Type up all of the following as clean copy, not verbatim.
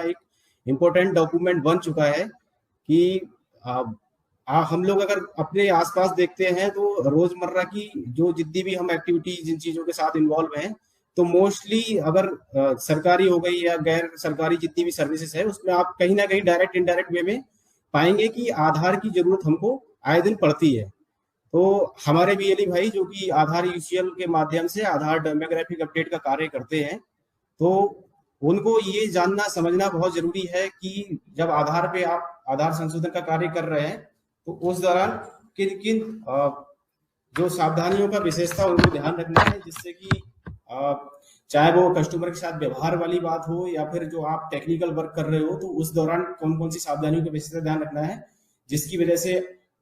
एक important document बन चुका है कि हम लोग अगर अपने आसपास देखते हैं तो रोजमर्रा की जो जितनी भी हम एक्टिविटी जिन चीजों के साथ इन्वॉल्व हैं, तो मोस्टली अगर सरकारी हो गई या गैर सरकारी जितनी भी सर्विसेज है उसमें आप कहीं ना कहीं डायरेक्ट इनडायरेक्ट वे में पाएंगे कि आधार की जरूरत हमको आए दिन पड़ती है। तो हमारे बीएलई भाई जो कि आधार यूसीएल के माध्यम से आधार डेमोग्राफिक अपडेट का कार्य करते हैं, तो उनको ये जानना समझना बहुत जरूरी है कि जब आधार पे आप आधार संशोधन का कार्य कर रहे हैं तो उस दौरान किन किन जो सावधानियों का विशेषता उनको ध्यान रखना है, जिससे कि चाहे वो कस्टमर के साथ व्यवहार वाली बात हो या फिर जो आप टेक्निकल वर्क कर रहे हो, तो उस दौरान कौन कौन सी सावधानियों का विशेषता ध्यान रखना है, जिसकी वजह से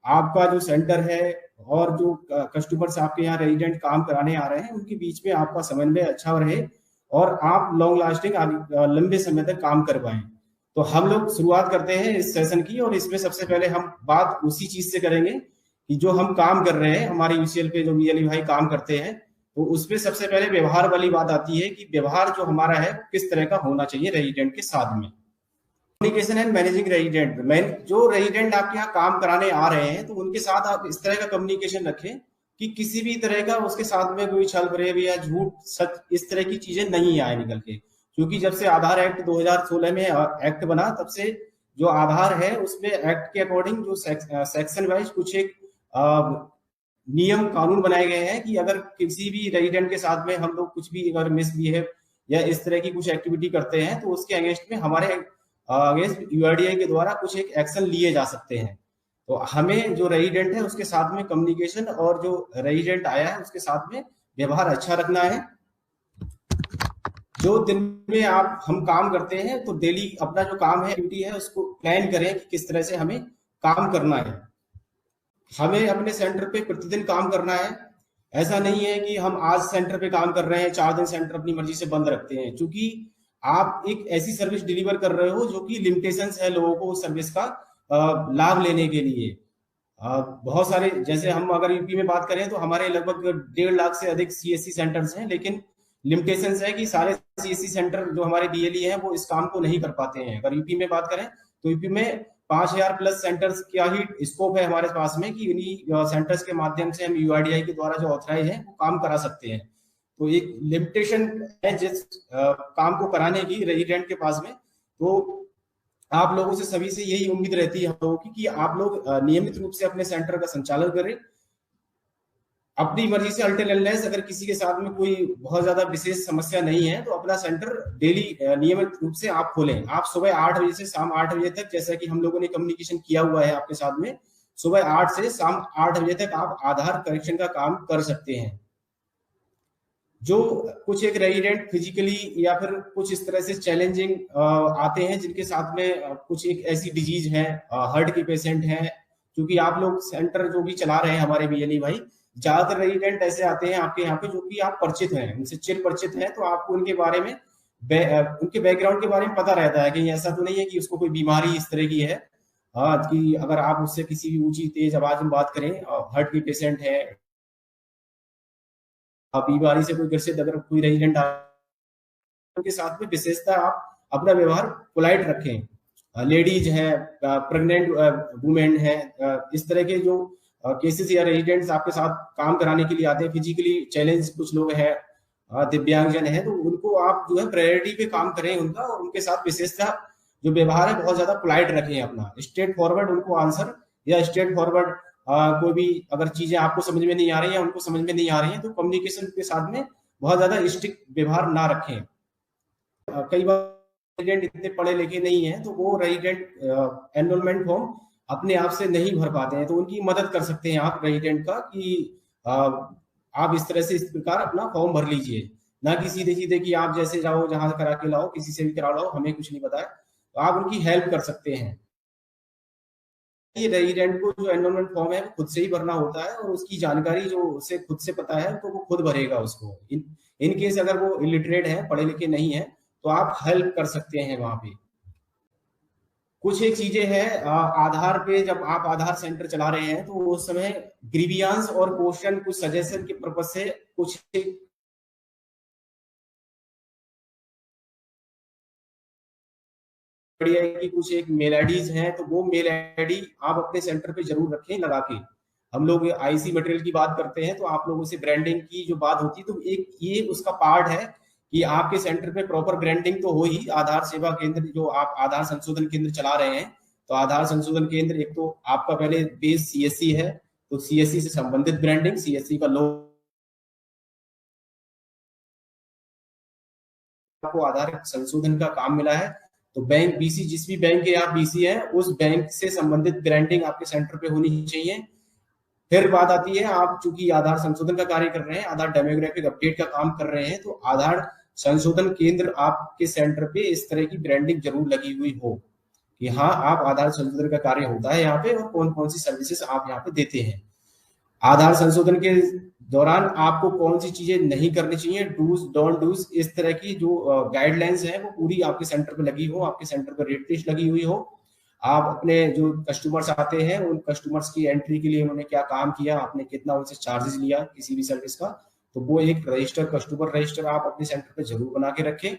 आपका जो सेंटर है और जो कस्टमर्स आपके यहाँ रेजिडेंट काम कराने आ रहे हैं उनके बीच में आपका समन्वय अच्छा रहे और आप लॉन्ग लास्टिंग लंबे समय तक काम कर पाए। तो हम लोग शुरुआत करते हैं इस सेशन की, और इसमें सबसे पहले हम बात उसी चीज से करेंगे कि जो हम काम कर रहे हैं, हमारे यूसीएल पे जो बीएलई भाई काम करते हैं, तो उसमें सबसे पहले व्यवहार वाली बात आती है कि व्यवहार जो हमारा है किस तरह का होना चाहिए रेजिडेंट के साथ में। कम्युनिकेशन एंड मैनेजिंग रेजिडेंट, जो रेजिडेंट आपके यहाँ काम कराने आ रहे हैं तो उनके साथ आप इस तरह का कम्युनिकेशन रखें कि किसी भी तरह का उसके साथ में कोई छल फरेब या झूठ सच इस तरह की चीजें नहीं आए निकल के। क्योंकि जब से आधार एक्ट 2016 में एक्ट बना, तब से जो आधार है उसमें एक्ट के अकॉर्डिंग जो सेक्शन वाइज कुछ एक नियम कानून बनाए गए हैं कि अगर किसी भी रेजिडेंट के साथ में हम लोग कुछ भी अगर मिसबिहेव या इस तरह की कुछ एक्टिविटी करते हैं तो उसके अगेंस्ट में हमारे अगेंस्ट यूआईडीआई के द्वारा कुछ एक एक्शन लिए जा सकते हैं। तो हमें जो रेजिडेंट है उसके साथ में कम्युनिकेशन और जो रेजिडेंट आया है उसके साथ में व्यवहार अच्छा रखना है। जो दिन में हम काम करते हैं तो डेली अपना जो काम है ड्यूटी है उसको प्लान करें कि किस तरह से हमें काम करना है। हमें अपने सेंटर पे प्रतिदिन काम करना है। ऐसा नहीं है कि हम आज सेंटर पे काम कर रहे हैं 4 दिन सेंटर अपनी मर्जी से बंद रखते हैं, क्योंकि आप एक ऐसी सर्विस डिलीवर कर रहे हो जो कि लिमिटेशंस है लोगों को उस सर्विस का लाभ लेने के लिए। बहुत सारे, जैसे हम अगर यूपी में बात करें तो हमारे लगभग 1.5 लाख से अधिक सीएससी सेंटर्स हैं, लेकिन लिमिटेशंस है कि सारे सीएससी सेंटर जो हमारे बीएलई हैं वो इस काम को नहीं कर पाते हैं। अगर यूपी में बात करें तो यूपी में 5000 प्लस सेंटर्स का ही स्कोप है हमारे पास में कि इन्हीं सेंटर्स के माध्यम से हम यूआईडीआई के द्वारा जो ऑथराइज है वो काम करा सकते हैं। तो एक लिमिटेशन है जिस काम को कराने की रेजिडेंट के पास में। तो आप लोगों से सभी से यही उम्मीद रहती है हम लोगों की कि आप लोग नियमित रूप से अपने सेंटर का संचालन करें अपनी मर्जी से। अल्टरनेस अगर किसी के साथ में कोई बहुत ज्यादा विशेष समस्या नहीं है तो अपना सेंटर डेली नियमित रूप से आप खोलें। आप सुबह 8 बजे से शाम 8 बजे तक, जैसा कि हम लोगों ने कम्युनिकेशन किया हुआ है आपके साथ में, सुबह 8 से शाम 8 बजे तक आप आधार करेक्शन का काम कर सकते हैं। जो कुछ एक रेजिडेंट फिजिकली या फिर कुछ इस तरह से चैलेंजिंग आते हैं जिनके साथ में कुछ एक ऐसी डिजीज है, हार्ट के पेशेंट हैं, क्योंकि आप लोग सेंटर जो भी चला रहे हैं हमारे बीएलई भाई, ज्यादातर रेजिडेंट ऐसे आते हैं आपके यहाँ पे जो कि आप परिचित हैं, उनसे चिर परिचित हैं, तो आपको उनके बारे में उनके बैकग्राउंड के बारे में पता रहता है। कहीं ऐसा तो नहीं है कि उसको कोई बीमारी इस तरह की है कि अगर आप उससे किसी भी ऊंची तेज आवाज में बात करें, हार्ट की पेशेंट है, बीमारी से कोई ग्रसित अगर कोई रेजिडेंट उनके साथ में विशेषता आप अपना व्यवहार पोलाइट रखें। लेडीज है, प्रेग्नेंट वुमेन है, इस तरह के जो केसेस या रेजिडेंट्स आपके साथ काम कराने के लिए आते हैं, फिजिकली चैलेंज कुछ लोग हैं, दिव्यांगजन है, तो उनको आप जो है प्रायोरिटी पे काम करें उनका, और उनके साथ विशेषता जो व्यवहार है बहुत ज्यादा पोलाइट रखें अपना, स्ट्रेट फॉरवर्ड उनको आंसर या स्ट्रेट फॉरवर्ड कोई भी अगर चीजें आपको समझ में नहीं आ रही है उनको समझ में नहीं आ रही है तो कम्युनिकेशन के साथ में बहुत ज्यादा स्ट्रिक्ट व्यवहार ना रखें। कई बार रेजिडेंट इतने पढ़े लिखे नहीं है तो वो रेजिडेंट एनरोलमेंट फॉर्म अपने आप से नहीं भर पाते हैं, तो उनकी मदद कर सकते हैं आप रेजिडेंट का कि आप इस तरह से इस प्रकार अपना फॉर्म भर लीजिए, ना कि सीधे सीधे कि आप जैसे जाओ जहां करा के लाओ, किसी से भी करा लाओ, हमें कुछ नहीं पता है, तो आप उनकी हेल्प कर सकते हैं। रेजिडेंट को जो एनरोलमेंट फॉर्म है वो खुद से ही भरना होता है और उसकी जानकारी जो उसे खुद से पता है तो वो खुद भरेगा उसको। इन केस अगर वो इलिटरेट है, पढ़े लिखे नहीं है, तो आप हेल्प कर सकते हैं वहां पे। कुछ एक चीजें हैं आधार पे, जब आप आधार सेंटर चला रहे हैं तो उस समय ग्रीवियांस और क्वेश्चन कुछ सजेशन के पर्पज से कुछ बढ़िया है कि कुछ एक मेल आईडीज हैं, तो वो मेल आईडी आप अपने सेंटर पे जरूर रखें लगा के। हम लोग आईसी मटेरियल की बात करते हैं तो आप लोगों से ब्रांडिंग की जो बात होती है, तो एक ये उसका पार्ट है कि आपके सेंटर पे प्रॉपर ब्रांडिंग तो हो ही। आधार सेवा केंद्र जो आप आधार संशोधन केंद्र चला रहे हैं, तो आधार संशोधन केंद्र एक तो आपका पहले बेस सीएससी है, तो सीएससी से संबंधित ब्रांडिंग, सीएससी का लोगो को आधार संशोधन का काम मिला है, तो बैंक बीसी, जिस भी बैंक के आप बीसी है उस बैंक से संबंधित ब्रांडिंग आपके सेंटर पे होनी चाहिए। फिर बात आती है, आप चूंकि आधार संशोधन का कार्य कर रहे हैं, आधार डेमोग्राफिक अपडेट का काम कर रहे हैं, तो आधार संशोधन केंद्र आपके सेंटर पे इस तरह की ब्रांडिंग जरूर लगी हुई हो कि हाँ, आप आधार संशोधन का कार्य होता है यहाँ पे और कौन कौन सी सर्विसेज आप यहाँ पे देते हैं। आधार संशोधन के दौरान आपको कौन सी चीजें नहीं करनी चाहिए, डूज डोंट डूज, इस तरह की जो गाइडलाइंस है वो पूरी आपके सेंटर पे लगी हो, आपके सेंटर पर रेट लिस्ट लगी हुई हो। आप अपने जो कस्टमर्स आते हैं उन कस्टमर्स की एंट्री के लिए उन्होंने क्या काम किया, आपने कितना उनसे चार्जेस लिया किसी भी सर्विस का, तो वो एक रजिस्टर, कस्टमर रजिस्टर आप अपने सेंटर पे जरूर बना के रखें।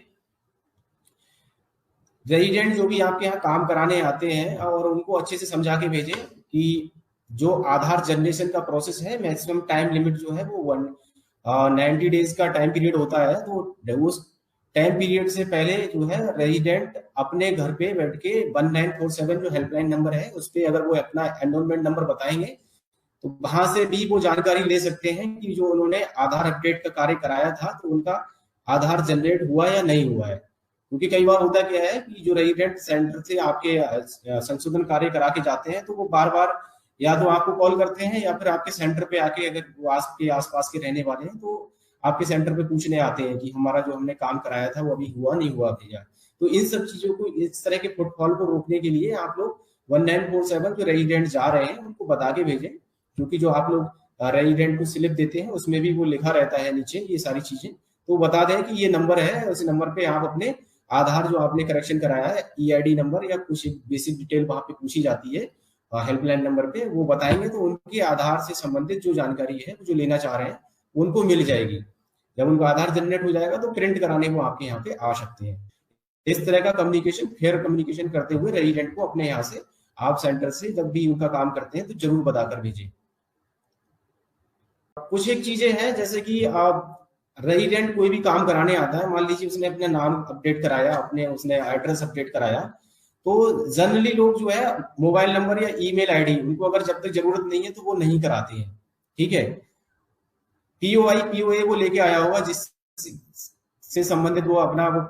रेजिडेंट जो भी आपके यहाँ काम कराने आते हैं और उनको अच्छे से समझा के भेजें कि जो आधार जनरेशन का प्रोसेस है, मैक्सिमम टाइम लिमिट जो है वो 90 डेज का टाइम पीरियड होता है, तो उस टाइम पीरियड से पहले जो है रेजिडेंट अपने घर पे बैठ के 1947 जो हेल्पलाइन नंबर है उस पर अगर वो अपना एनरोलमेंट नंबर बताएंगे तो वहां से भी वो जानकारी ले सकते हैं कि जो उन्होंने आधार अपडेट का कार्य कराया था तो उनका आधार जनरेट हुआ या नहीं हुआ है। क्योंकि कई बार होता क्या है कि जो रेजिडेंट सेंटर से आपके संशोधन कार्य करा के जाते हैं तो वो बार बार या तो आपको कॉल करते हैं या फिर आपके सेंटर पे आके, अगर वो आपके आसपास के रहने वाले हैं तो आपके सेंटर पे पूछने आते हैं कि हमारा जो हमने काम कराया था वो अभी हुआ नहीं हुआ भैया। तो इन सब चीजों को, इस तरह के फुटफॉल को रोकने के लिए आप लोग 1947 जो रेजिडेंट जा रहे हैं उनको बता के भेजें, क्योंकि जो आप लोग रेजिडेंट को स्लिप देते हैं उसमें भी वो लिखा रहता है नीचे ये सारी चीजें, तो बता दें कि ये नंबर है, उस नंबर पे आप अपने आधार जो आपने करेक्शन कराया है, ईआईडी नंबर या कुछ बेसिक डिटेल वहां पे पूछी जाती है हेल्पलाइन नंबर पे, वो बताएंगे तो उनके आधार से संबंधित जो जानकारी है जो लेना चाह रहे हैं उनको मिल जाएगी। जब उनको आधार जनरेट हो जाएगा तो प्रिंट कराने वो आपके यहाँ पे आ सकते हैं। इस तरह का कम्युनिकेशन, फेयर कम्युनिकेशन करते हुए रेजिडेंट को अपने यहाँ से, आप सेंटर से जब भी उनका काम करते हैं तो जरूर बताकर भेजें। कुछ एक चीजें हैं जैसे कि आप रेजिडेंट कोई भी काम कराने आता है, मान लीजिए उसने अपना नाम अपडेट कराया, अपने उसने एड्रेस अपडेट कराया, तो जनरली लोग जो है मोबाइल नंबर या ईमेल आईडी उनको अगर जब तक जरूरत नहीं है तो वो नहीं कराते हैं। ठीक है, पीओआई पीओए वो लेके आया होगा जिस से संबंधित वो अपना वो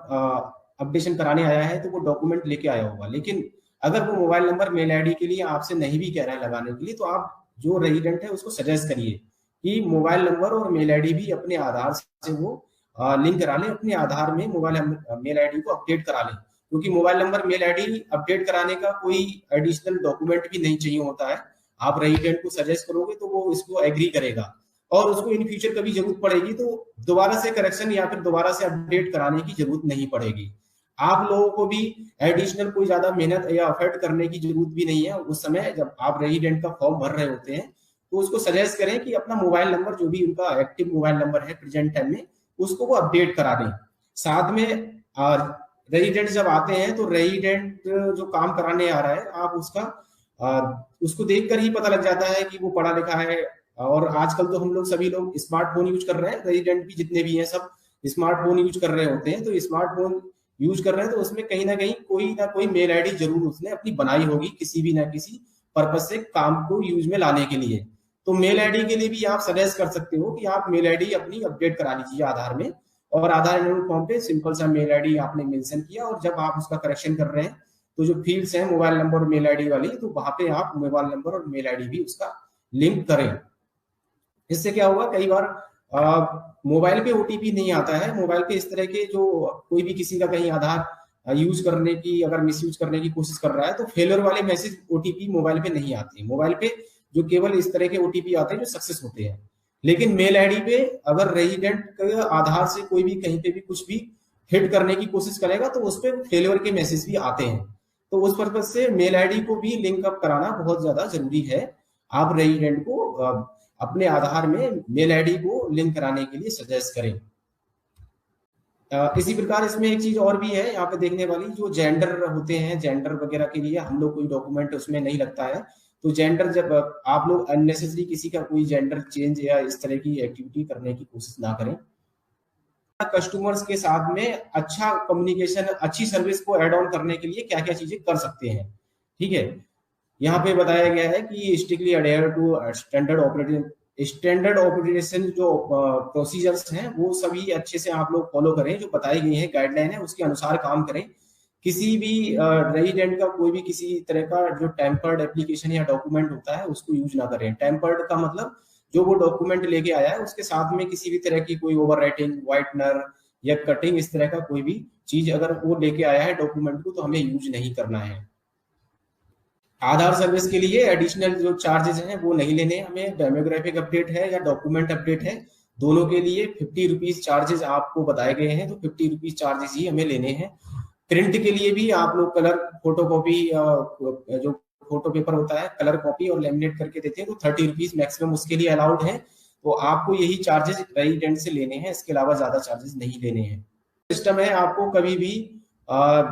अपडेशन कराने आया है तो वो डॉक्यूमेंट लेके आया होगा। लेकिन अगर वो मोबाइल नंबर मेल आईडी के लिए आपसे नहीं भी कह रहा है लगाने के लिए, तो आप जो रेजिडेंट है उसको सजेस्ट करिए कि मोबाइल नंबर और मेल आईडी भी अपने आधार से वो लिंक करा लें, अपने आधार में मोबाइल मेल आईडी को अपडेट करा लें, क्योंकि mobile number mail ID update कराने का कोई एडिशनल डॉक्यूमेंट भी नहीं चाहिए होता है। आप रेजिडेंट को सजेस्ट करोगे तो वो इसको एग्री करेगा और उसको इन फ्यूचर कभी जरूरत पड़ेगी तो दोबारा से करेक्शन या फिर दोबारा से अपडेट कराने की जरूरत नहीं पड़ेगी। आप लोगों को भी एडिशनल कोई ज्यादा मेहनत या एफर्ट करने की जरूरत भी नहीं है। उस समय जब आप रेजिडेंट का फॉर्म भर रहे होते हैं तो उसको सजेस्ट करें कि अपना मोबाइल नंबर जो भी उनका एक्टिव मोबाइल नंबर है प्रेजेंट टाइम में उसको वो अपडेट करा दें। साथ में रेजिडेंट जब आते हैं तो रेजिडेंट जो काम कराने आ रहा है आप उसको देखकर ही पता लग जाता है कि वो पढ़ा लिखा है। और आजकल तो हम लोग सभी लोग स्मार्टफोन यूज कर रहे हैं, रेजिडेंट भी जितने भी हैं सब स्मार्टफोन यूज कर रहे होते हैं, तो स्मार्टफोन यूज कर रहे हैं तो उसमें कहीं ना कोई मेल आईडी जरूर उसने अपनी बनाई होगी किसी भी ना किसी पर्पज से काम को यूज में लाने के लिए। तो मेल आईडी के लिए भी आप सजेस्ट कर सकते हो कि आप मेल आईडी अपनी अपडेट करा लीजिए आधार में, और आधार एनरोल फॉर्म पे सिंपल सा मेल आईडी आपने मेंशन किया, और जब आप उसका करेक्शन कर रहे हैं तो जो फील्ड्स हैं मोबाइल नंबर और मेल आईडी वाली, तो वहां पे आप मोबाइल नंबर और मेल आईडी भी उसका लिंक करें। इससे क्या होगा, कई बार मोबाइल पे ओटीपी नहीं आता है, मोबाइल पे इस तरह के जो कोई भी किसी का कहीं आधार यूज करने की अगर मिसयूज करने की कोशिश कर रहा है तो फेलियर वाले मैसेज ओटीपी मोबाइल पे नहीं आते। मोबाइल पे जो केवल इस तरह के ओटीपी आते हैं जो सक्सेस होते हैं, लेकिन मेल आईडी पे अगर रेजिडेंट के आधार से कोई भी कहीं पे भी कुछ भी हिट करने की कोशिश करेगा तो उस पर फेलियर के मैसेज भी आते हैं। तो उस पर्पज से मेल आईडी को भी लिंक अप कराना बहुत ज्यादा जरूरी है। आप रेजिडेंट को अपने आधार में मेल आईडी को लिंक कराने के लिए सजेस्ट करें। इसी प्रकार इसमें एक चीज और भी है यहाँ पे देखने वाली, जो जेंडर होते हैं, जेंडर वगैरह के लिए हम लोग कोई डॉक्यूमेंट उसमें नहीं लगता है। तो जेंडर, जब आप लोग अननेसेसरी किसी का कोई जेंडर चेंज या इस तरह की एक्टिविटी करने की कोशिश ना करें। कस्टमर्स के साथ में अच्छा कम्युनिकेशन, अच्छी सर्विस को एड ऑन करने के लिए क्या क्या चीजें कर सकते हैं, ठीक है। यहाँ पे बताया गया है कि strictly adhere to standard operation जो प्रोसीजर्स हैं वो सभी अच्छे से आप लोग फॉलो करें, जो बताई गई है गाइडलाइन है उसके अनुसार काम करें। किसी भी रेजिडेंट का कोई भी किसी तरह का जो टेम्पर्ड एप्लीकेशन या डॉक्यूमेंट होता है उसको यूज ना करें। टेम्पर्ड का मतलब जो वो डॉक्यूमेंट लेके आया है उसके साथ में किसी भी तरह की कोई ओवर राइटिंग, व्हाइटनर या कटिंग, इस तरह का कोई भी चीज अगर वो लेके आया है डॉक्यूमेंट को, तो हमें यूज नहीं करना है। आधार सर्विस के लिए एडिशनल जो चार्जेस हैं वो नहीं लेने हमें। डेमोग्राफिक अपडेट है या डॉक्यूमेंट अपडेट है, दोनों के लिए 50 रुपीज चार्जेस आपको बताए गए हैं, तो 50 रुपीज चार्जेस ही हमें लेने हैं। प्रिंट के लिए भी आप लोग कलर फोटोकॉपी, जो फोटो पेपर होता है कलर कॉपी और लेमिनेट करके देते हैं, तो 30 रुपीज मैक्सिमम उसके लिए अलाउड है। तो आपको यही चार्जेस रेजिडेंट से लेने हैं, इसके अलावा ज्यादा चार्जेस नहीं लेने हैं। सिस्टम है, आपको कभी भी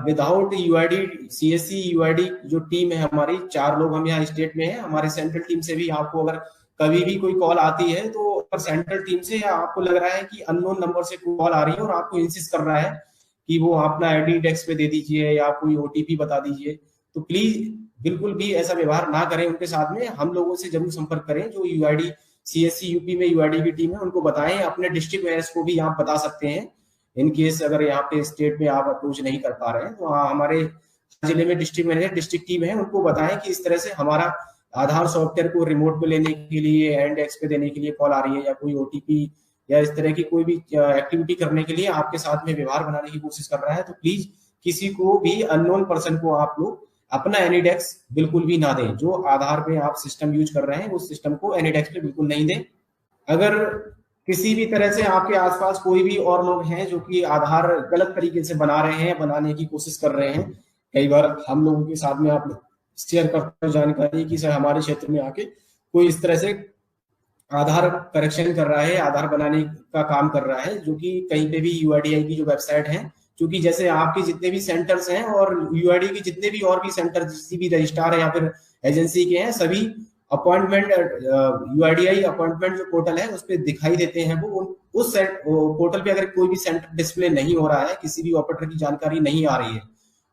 विदाउट यूआईडी, सीएससी यूआईडी जो टीम है हमारी, 4 लोग हम यहाँ स्टेट में हैं, हमारे सेंट्रल टीम से भी आपको अगर कभी भी कोई कॉल आती है तो सेंट्रल टीम से, या आपको लग रहा है कि अननोन नंबर से कॉल आ रही है और आपको इंसिस्ट कर रहा है कि वो अपना आईडी डेस्क पे दे दीजिए या कोई ओटीपी बता दीजिए, तो प्लीज बिल्कुल भी ऐसा व्यवहार ना करें उनके साथ में। हम लोगों से जरूर संपर्क करें, जो यूआईडी सीएससी यूपी में यूआईडी की टीम है उनको बताएं। अपने डिस्ट्रिक्ट मैनेजर को भी आप बता सकते हैं, इन केस अगर यहाँ पे स्टेट में आप अप्रोच नहीं कर पा रहे हैं, तो हमारे जिले में डिस्ट्रिक्ट मैनेजर, डिस्ट्रिक्ट टीम है, उनको बताएं कि इस तरह से हमारा आधार सॉफ्टवेयर को रिमोट पे लेने के लिए, हैंड एक्स पे देने के लिए कॉल आ रही है, या कोई ओटीपी या इस तरह की कोई भी एक्टिविटी करने के लिए आपके साथ में व्यवहार बनाने की कोशिश कर रहा है, तो प्लीज किसी को भी, अननोन पर्सन को आप लोग अपना एनीडेक्स बिल्कुल भी ना दें। जो आधार पे आप सिस्टम यूज कर रहे हैं उस सिस्टम को एनीडेक्स पे बिल्कुल नहीं दें। अगर किसी भी तरह से आपके आसपास कोई भी और लोग हैं जो कि आधार गलत तरीके से बना रहे हैं, बनाने की कोशिश कर रहे हैं, कई बार हम लोगों के साथ में आप शेयर करते हैं जानकारी कि सर हमारे क्षेत्र में आके कोई इस तरह से आधार करेक्शन कर रहा है, आधार बनाने का काम कर रहा है, जो कि कहीं पे भी यूआईडीआई की जो वेबसाइट है, क्योंकि जैसे आपके जितने भी सेंटर्स हैं और यूआईडी के जितने भी और भी सेंटर, जितनी भी रजिस्ट्रार है या फिर एजेंसी के हैं, सभी अपॉइंटमेंट, यूआईडीआई अपॉइंटमेंट जो पोर्टल है उस पर दिखाई देते हैं। वो उस पोर्टल पे अगर कोई भी सेंटर डिस्प्ले नहीं हो रहा है, किसी भी ऑपरेटर की जानकारी नहीं आ रही है,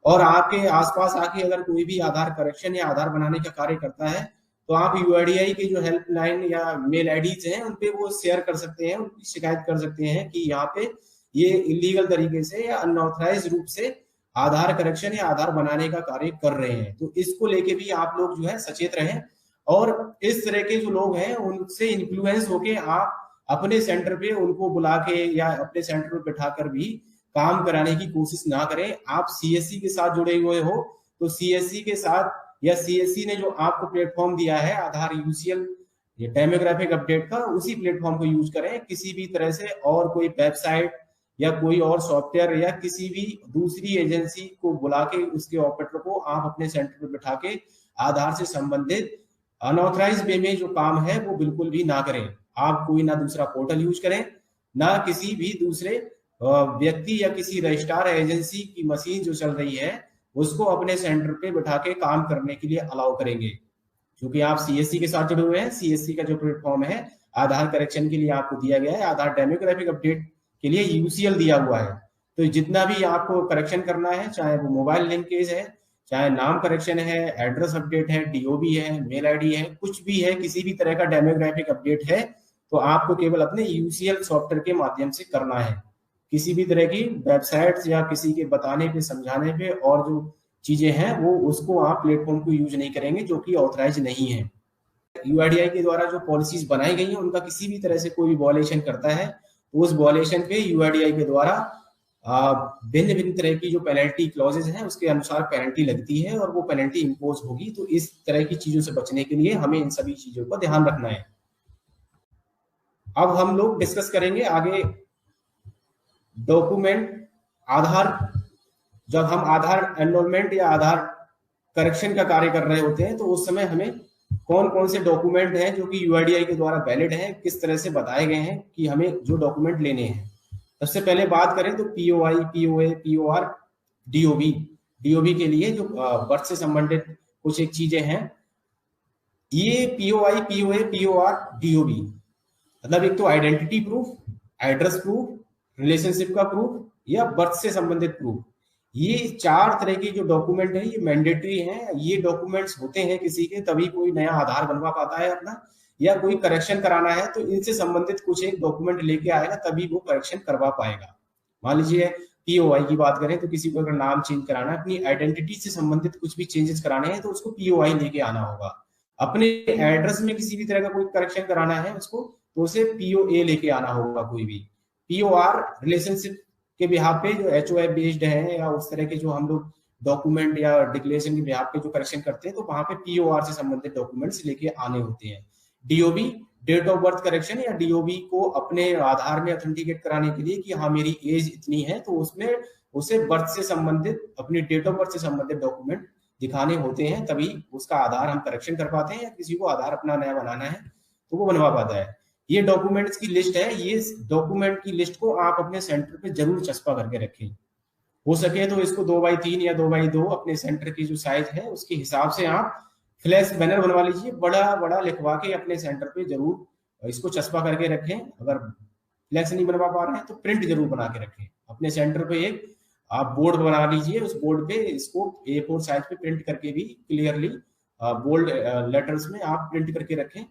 और आपके आसपास आके अगर कोई भी आधार करेक्शन या आधार बनाने का कार्य करता है, तो आप यूआईडीआई की जो हेल्पलाइन या मेल आईडीज हैं उन पे वो शेयर कर सकते हैं, उनकी शिकायत कर सकते हैं कि यहाँ पे ये इलीगल तरीके से या अनऑथराइज रूप से आधार करेक्शन या आधार बनाने का कार्य कर रहे हैं। तो इसको लेके भी आप लोग जो है सचेत रहें, और इस तरह के जो लोग हैं उनसे इन्फ्लुएंस होके आप अपने सेंटर पे उनको बुला के या अपने सेंटर पे बिठाकर भी काम कराने की कोशिश ना करें। आप सीएससी के साथ जुड़े हुए हो, तो सीएससी के साथ, या सीएससी ने जो आपको प्लेटफॉर्म दिया है आधार यूसीएल या डेमोग्राफिक अपडेट का, उसी प्लेटफॉर्म को यूज करें। किसी भी तरह से और कोई वेबसाइट या कोई और सॉफ्टवेयर या किसी भी दूसरी एजेंसी को बुला के उसके ऑपरेटर को आप अपने सेंटर पे बिठा के आधार से संबंधित अनऑथराइज वे में जो काम है वो बिल्कुल भी ना करें। आप कोई ना दूसरा पोर्टल यूज करें, ना किसी भी दूसरे व्यक्ति या किसी रजिस्ट्रार एजेंसी की मशीन जो चल रही है उसको अपने सेंटर पे बिठा के काम करने के लिए अलाउ करेंगे। क्योंकि आप सीएससी के साथ जुड़े हुए हैं, सीएससी का जो प्लेटफॉर्म है आधार करेक्शन के लिए आपको दिया गया है, आधार डेमोग्राफिक अपडेट के लिए यूसीएल दिया हुआ है। तो जितना भी आपको करेक्शन करना है, चाहे वो मोबाइल लिंकेज है, चाहे नाम करेक्शन है, एड्रेस अपडेट है, डीओबी है, मेल आईडी है, कुछ भी है, किसी भी तरह का डेमोग्राफिक अपडेट है, तो आपको केवल अपने यूसीएल सॉफ्टवेयर के माध्यम से करना है। किसी भी तरह की वेबसाइट्स या किसी के बताने पे, समझाने पे और जो चीजें हैं वो उसको आप प्लेटफॉर्म को यूज नहीं करेंगे जो कि ऑथराइज नहीं है। यूआईडीआई के द्वारा जो पॉलिसीज बनाई गई हैं उनका किसी भी तरह से कोई भी वॉयलेशन करता है तो उस वॉयलेशन पे यूआईडीआई के द्वारा भिन्न भिन्न तरह की जो पेनल्टी क्लॉजेज हैं उसके अनुसार पेनल्टी लगती है और वो पेनल्टी इम्पोज होगी। तो इस तरह की चीजों से बचने के लिए हमें इन सभी चीजों का ध्यान रखना है। अब हम लोग डिस्कस करेंगे आगे डॉक्यूमेंट आधार। जब हम आधार एनरोलमेंट या आधार करेक्शन का कार्य कर रहे होते हैं तो उस समय हमें कौन कौन से डॉक्यूमेंट हैं जो कि यूआईडीआई के द्वारा वैलिड हैं, किस तरह से बताए गए हैं कि हमें जो डॉक्यूमेंट लेने हैं। सबसे पहले बात करें तो पीओआई, पीओए, पीओआर, डीओबी। डीओबी के लिए जो बर्थ से संबंधित कुछ एक चीजें हैं, ये पीओआई, पीओए, पीओआर, डीओबी मतलब एक तो identity proof, address proof, relationship का प्रूफ या बर्थ से संबंधित प्रूफ, ये चार तरह के जो डॉक्यूमेंट है ये मैंडेटरी हैं। ये डॉक्यूमेंट्स होते हैं किसी के, तभी कोई नया आधार बनवा पाता है अपना, या कोई करेक्शन कराना है तो इनसे संबंधित कुछ एक डॉक्यूमेंट लेके आएगा तभी वो करेक्शन करवा पाएगा। मान लीजिए पीओआई की बात करें तो किसी को अगर नाम चेंज कराना है, अपनी आइडेंटिटी से संबंधित कुछ भी चेंजेस कराने हैं तो उसको पीओआई लेके आना होगा। अपने एड्रेस में किसी भी तरह का कोई करेक्शन कराना है उसको, तो उसे पीओए लेके आना होगा कोई भी। पीओआर रिलेशनशिप के बिहाफ पे जो एचओएफ बेस्ड है या उस तरह के जो हम लोग डॉक्यूमेंट या डिक्लेरेशन के बिहाफ पे जो करेक्शन करते हैं तो वहां पे पीओआर से संबंधित डॉक्यूमेंट्स लेके आने होते हैं। DOB date of birth correction, या डीओबी को अपने आधार में ऑथेंटिकेट कराने के लिए कि हाँ मेरी एज इतनी है, तो उसमें उसे बर्थ से संबंधित, अपनी डेट ऑफ बर्थ से संबंधित डॉक्यूमेंट दिखाने होते हैं, तभी उसका आधार हम करेक्शन कर पाते हैं, या किसी को आधार अपना नया बनाना है तो वो बनवा पाता है। ये डॉक्यूमेंट्स की लिस्ट है, ये डॉक्यूमेंट की लिस्ट को आप अपने सेंटर पे जरूर चस्पा करके रखें। हो सके तो इसको 2x3 या 2x2 अपने सेंटर की जो साइज है उसके हिसाब से आप फ्लैश बैनर बनवा लीजिए, बड़ा बड़ा लिखवा के अपने सेंटर पे जरूर इसको चस्पा करके रखें। अगर फ्लैक्स नहीं बनवा पा रहे हैं तो प्रिंट जरूर बना के रखें अपने सेंटर पे। एक आप बोर्ड बना लीजिए, उस बोर्ड पे इसको A4 साइज पे प्रिंट करके भी क्लियरली बोल्ड लेटर्स में आप प्रिंट करके रखें।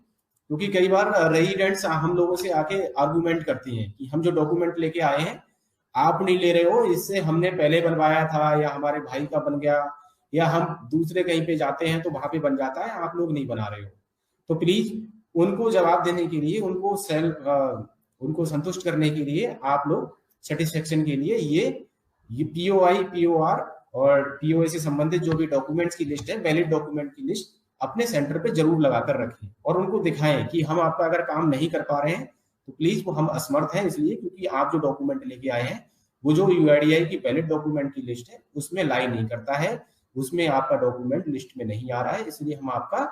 क्योंकि कई बार रेजिडेंट्स हम लोगों से आके आर्गुमेंट करती हैं कि हम जो डॉक्यूमेंट लेके आए हैं आप नहीं ले रहे हो, इससे हमने पहले बनवाया था या हमारे भाई का बन गया, या हम दूसरे कहीं पे जाते हैं तो वहां पे बन जाता है, आप लोग नहीं बना रहे हो। तो प्लीज उनको जवाब देने के लिए, उनको संतुष्ट करने के लिए आप लोग सेटिस्फेक्शन के लिए ये पीओआई, पीओआर और पीओए से संबंधित जो भी डॉक्यूमेंट्स की लिस्ट है, वैलिड डॉक्यूमेंट की लिस्ट अपने सेंटर पे जरूर लगाकर रखें और उनको दिखाएं कि हम आपका अगर काम नहीं कर पा रहे हैं तो प्लीज वो हम असमर्थ हैं इसलिए क्योंकि आप जो डॉक्यूमेंट लेके आए हैं वो जो यूआईडीआई की वैलिड डॉक्यूमेंट की लिस्ट है उसमें लाई नहीं करता है, उसमें आपका डॉक्यूमेंट लिस्ट में नहीं आ रहा है, इसलिए हम आपका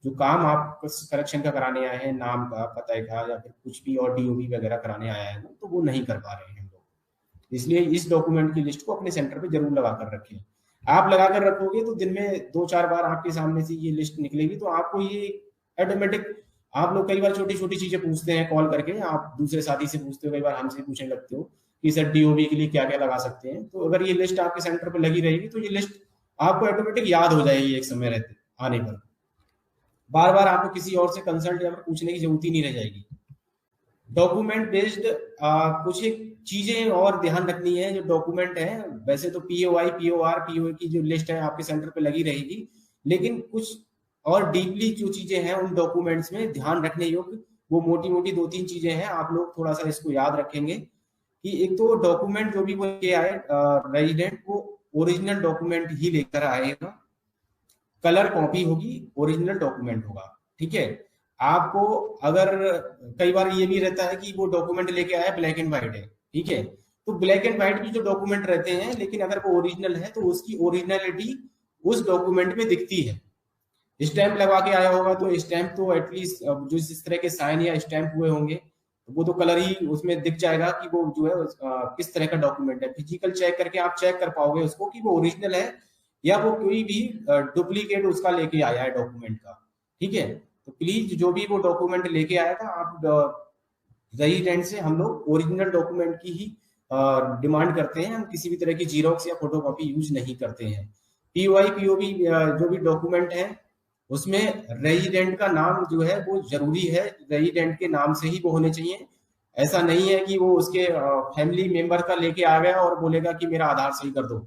जो काम आप करेक्शन का कराने आए हैं, नाम का, पता का या फिर कुछ भी और डीओबी वगैरह कराने आए हैं तो वो नहीं कर पा रहे हैं हम लोग। इसलिए इस डॉक्यूमेंट की लिस्ट को अपने सेंटर पे जरूर लगा कर रखें। आप लगा कर रखोगे तो दिन में 2-4 बार आपके सामने से ये लिस्ट निकलेगी तो आपको ये ऑटोमेटिक, आप लोग कई बार छोटी छोटी चीजें पूछते हैं कॉल करके, आप दूसरे साथी से पूछते हो, कई बार हमसे पूछने लगते हो कि सर डीओबी के लिए क्या क्या लगा सकते हैं, तो अगर ये लिस्ट आपके सेंटर पर लगी रहेगी तो ये लिस्ट आपको ऑटोमेटिक याद हो जाएगी एक समय रहते आने पर, बार बार आपको किसी और से कंसल्ट या पूछने की जरूरत ही नहीं रह जाएगी। डॉक्यूमेंट बेस्ड कुछ एक चीजें और ध्यान रखनी है जो डॉक्यूमेंट है, वैसे तो पीओआई, पीओआर, पीओए की जो लिस्ट है आपके सेंटर पे लगी रहेगी, लेकिन कुछ और डीपली जो चीजें हैं उन डॉक्यूमेंट्स में ध्यान रखने योग्य वो मोटी मोटी 2-3 चीजें हैं, आप लोग थोड़ा सा इसको याद रखेंगे कि एक तो डॉक्यूमेंट जो भी वो लेके आए रेजिडेंट, वो ओरिजिनल डॉक्यूमेंट ही लेकर आएगा, कलर कॉपी होगी, ओरिजिनल डॉक्यूमेंट होगा, ठीक है। आपको अगर कई बार ये भी रहता है कि वो डॉक्यूमेंट लेके आया ब्लैक एंड व्हाइट है, ठीक है, तो ब्लैक एंड व्हाइट की जो डॉक्यूमेंट रहते हैं लेकिन अगर वो ओरिजिनल है तो उसकी ओरिजिनलिटी उस डॉक्यूमेंट में दिखती है। स्टैंप लगा के आया होगा तो स्टैंप तो एटलीस्ट जो इस तरह के साइन या स्टैंप हुए होंगे तो वो तो कलर ही उसमें दिख जाएगा कि वो जो है किस तरह का डॉक्यूमेंट है। फिजिकल चेक करके आप चेक कर पाओगे उसको कि वो ओरिजिनल है या वो कोई भी डुप्लीकेट उसका लेके आया है डॉक्यूमेंट का, ठीक है। तो प्लीज जो भी वो डॉक्यूमेंट लेके आएगा आप रेजिडेंट से हम लोग ओरिजिनल डॉक्यूमेंट की ही डिमांड करते हैं, हम किसी भी तरह की जीरोक्स या फोटोकॉपी यूज नहीं करते हैं। पीओआई, पीओबी जो भी डॉक्यूमेंट है उसमें रेजिडेंट का नाम जो है वो जरूरी है, रेजिडेंट के नाम से ही वो होने चाहिए। ऐसा नहीं है कि वो उसके फैमिली मेंबर का लेके आ गया और बोलेगा कि मेरा आधार सही कर दो,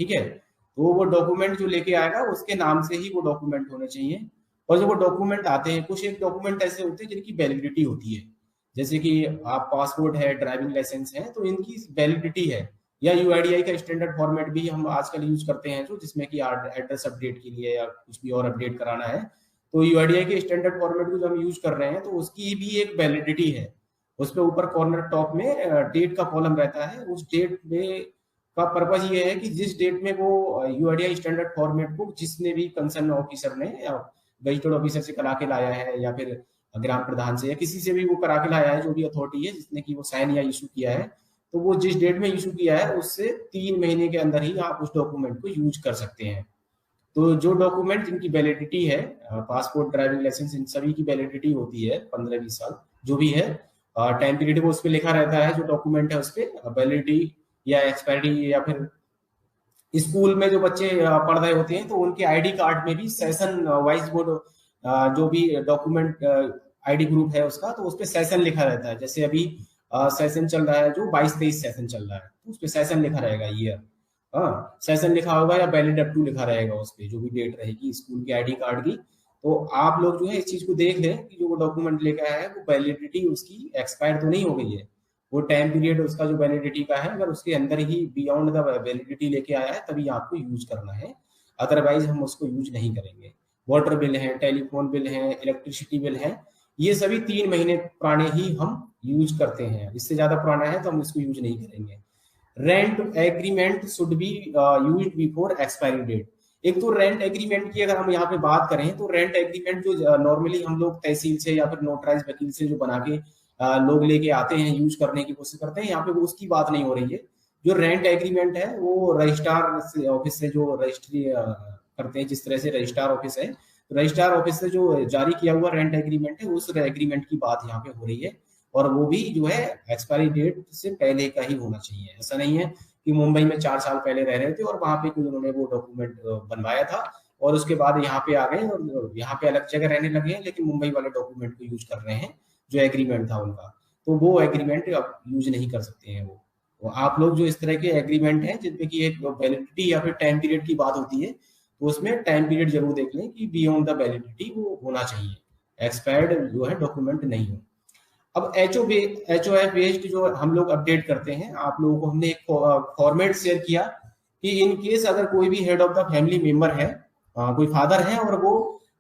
ठीक है। तो वो डॉक्यूमेंट जो लेके आएगा उसके नाम से ही वो डॉक्यूमेंट होने चाहिए। और जब वो डॉक्यूमेंट आते हैं, कुछ एक डॉक्यूमेंट ऐसे होते हैं जिनकी वैलिडिटी होती है, जैसे कि आप पासपोर्ट है, ड्राइविंग लाइसेंस है, तो इनकी वैलिडिटी है, या यूआईडीआई का स्टैंडर्ड फॉर्मेट भी हम आजकल यूज करते हैं जो जिसमें कि एड्रेस अपडेट के लिए या कुछ भी और अपडेट कराना है, तो यूआईडीआई के स्टैंडर्ड फॉर्मेट को जो हम यूज कर रहे हैं तो उसकी भी एक वैलिडिटी है। उस पर ऊपर कॉर्नर टॉप में डेट का कॉलम रहता है, उस डेट में का पर्पज ये है कि जिस डेट में वो यूआईडीआई स्टैंडर्ड फॉर्मेट को जिसने भी कंसर्न ऑफिसर ने या गजेटेड ऑफिसर से करा के लाया है या फिर ग्राम प्रधान से या किसी से भी वो करा के लाया है, जो भी अथॉरिटी है जिसने की वो साइन या इशू किया है, तो वो जिस डेट में इशू किया है उससे 3 महीने के अंदर ही आप उस डॉक्यूमेंट को यूज कर सकते हैं। तो जो डॉक्यूमेंट जिनकी वैलिडिटी है, पासपोर्ट, ड्राइविंग लाइसेंस, इन सभी की वैलिडिटी होती है 15-20 साल, जो भी है टाइम पीरियड वो उस पर लिखा रहता है, जो डॉक्यूमेंट है उस पर वैलिडिटी या एक्सपायरी, या फिर स्कूल में जो बच्चे पढ़ रहे होते हैं तो उनके आईडी कार्ड में भी सेशन वाइज बोर्ड जो भी डॉक्यूमेंट आईडी ग्रुप है उसका, तो उस पर सेशन लिखा रहता है। जैसे अभी सेशन चल रहा है जो 22-23 सेशन चल रहा है, तो उस पर सेशन लिखा रहेगा ईयर, हाँ सेशन लिखा होगा या वैलिड अप टू लिखा रहेगा उस पर, जो भी डेट रहेगी स्कूल के आईडी कार्ड की। तो आप लोग जो है इस चीज को देख लें कि जो वो डॉक्यूमेंट लेकर आया है वो वैलिडिटी उसकी एक्सपायर तो नहीं हो गई है। वो टाइम पीरियड उसका जो वैलिडिटी का है, अगर उसके अंदर ही बियॉन्ड द वैलिडिटी लेके आया है तभी आपको यूज करना है, अदरवाइज हम उसको यूज नहीं करेंगे। वाटर बिल है, टेलीफोन बिल है, इलेक्ट्रिसिटी बिल है, ये सभी 3 महीने पुराने ही हम यूज करते हैं, इससे ज्यादा पुराना है तो हम इसको यूज नहीं करेंगे। Rent agreement should be used before expiry date. एक तो रेंट एग्रीमेंट की अगर हम यहाँ पे बात करें तो रेंट एग्रीमेंट जो नॉर्मली हम लोग तहसील से या फिर नोटराइज वकील से जो बना के लोग लेके आते हैं, यूज करने की कोशिश करते हैं, यहाँ पे वो उसकी बात नहीं हो रही है। जो रेंट एग्रीमेंट है वो रजिस्ट्रार ऑफिस से जो रजिस्ट्री करते हैं, जिस तरह से रजिस्ट्रार ऑफिस है, तो रजिस्ट्रार ऑफिस से जो जारी किया हुआ रेंट एग्रीमेंट है उस एग्रीमेंट की बात यहाँ पे हो रही है। और वो भी जो है एक्सपायरी डेट से पहले का ही होना चाहिए। ऐसा नहीं है कि मुंबई में 4 साल पहले रह रहे थे और वहां पे कोई उन्होंने वो डॉक्यूमेंट बनवाया था और उसके बाद यहाँ पे आ गए और यहाँ पे अलग जगह रहने लगे हैं, लेकिन मुंबई वाले डॉक्यूमेंट को यूज कर रहे हैं जो एग्रीमेंट था उनका, तो वो एग्रीमेंट अब यूज नहीं कर सकते हैं वो। तो आप लोग जो इस तरह के एग्रीमेंट हैं जिनमें की एक वैलिडिटी या फिर टाइम पीरियड की बात होती है, तो उसमें टाइम पीरियड जरूर देख लें कि बियॉन्ड द वैलिडिटी वो होना चाहिए, एक्सपायर्ड जो है डॉक्यूमेंट नहीं हो। अब HOF बेस्ड जो हम लोग अपडेट करते हैं, आप लोगों को हमने एक फॉर्मेट शेयर किया कि इन केस अगर कोई भी head of the family member है, कोई फादर है और वो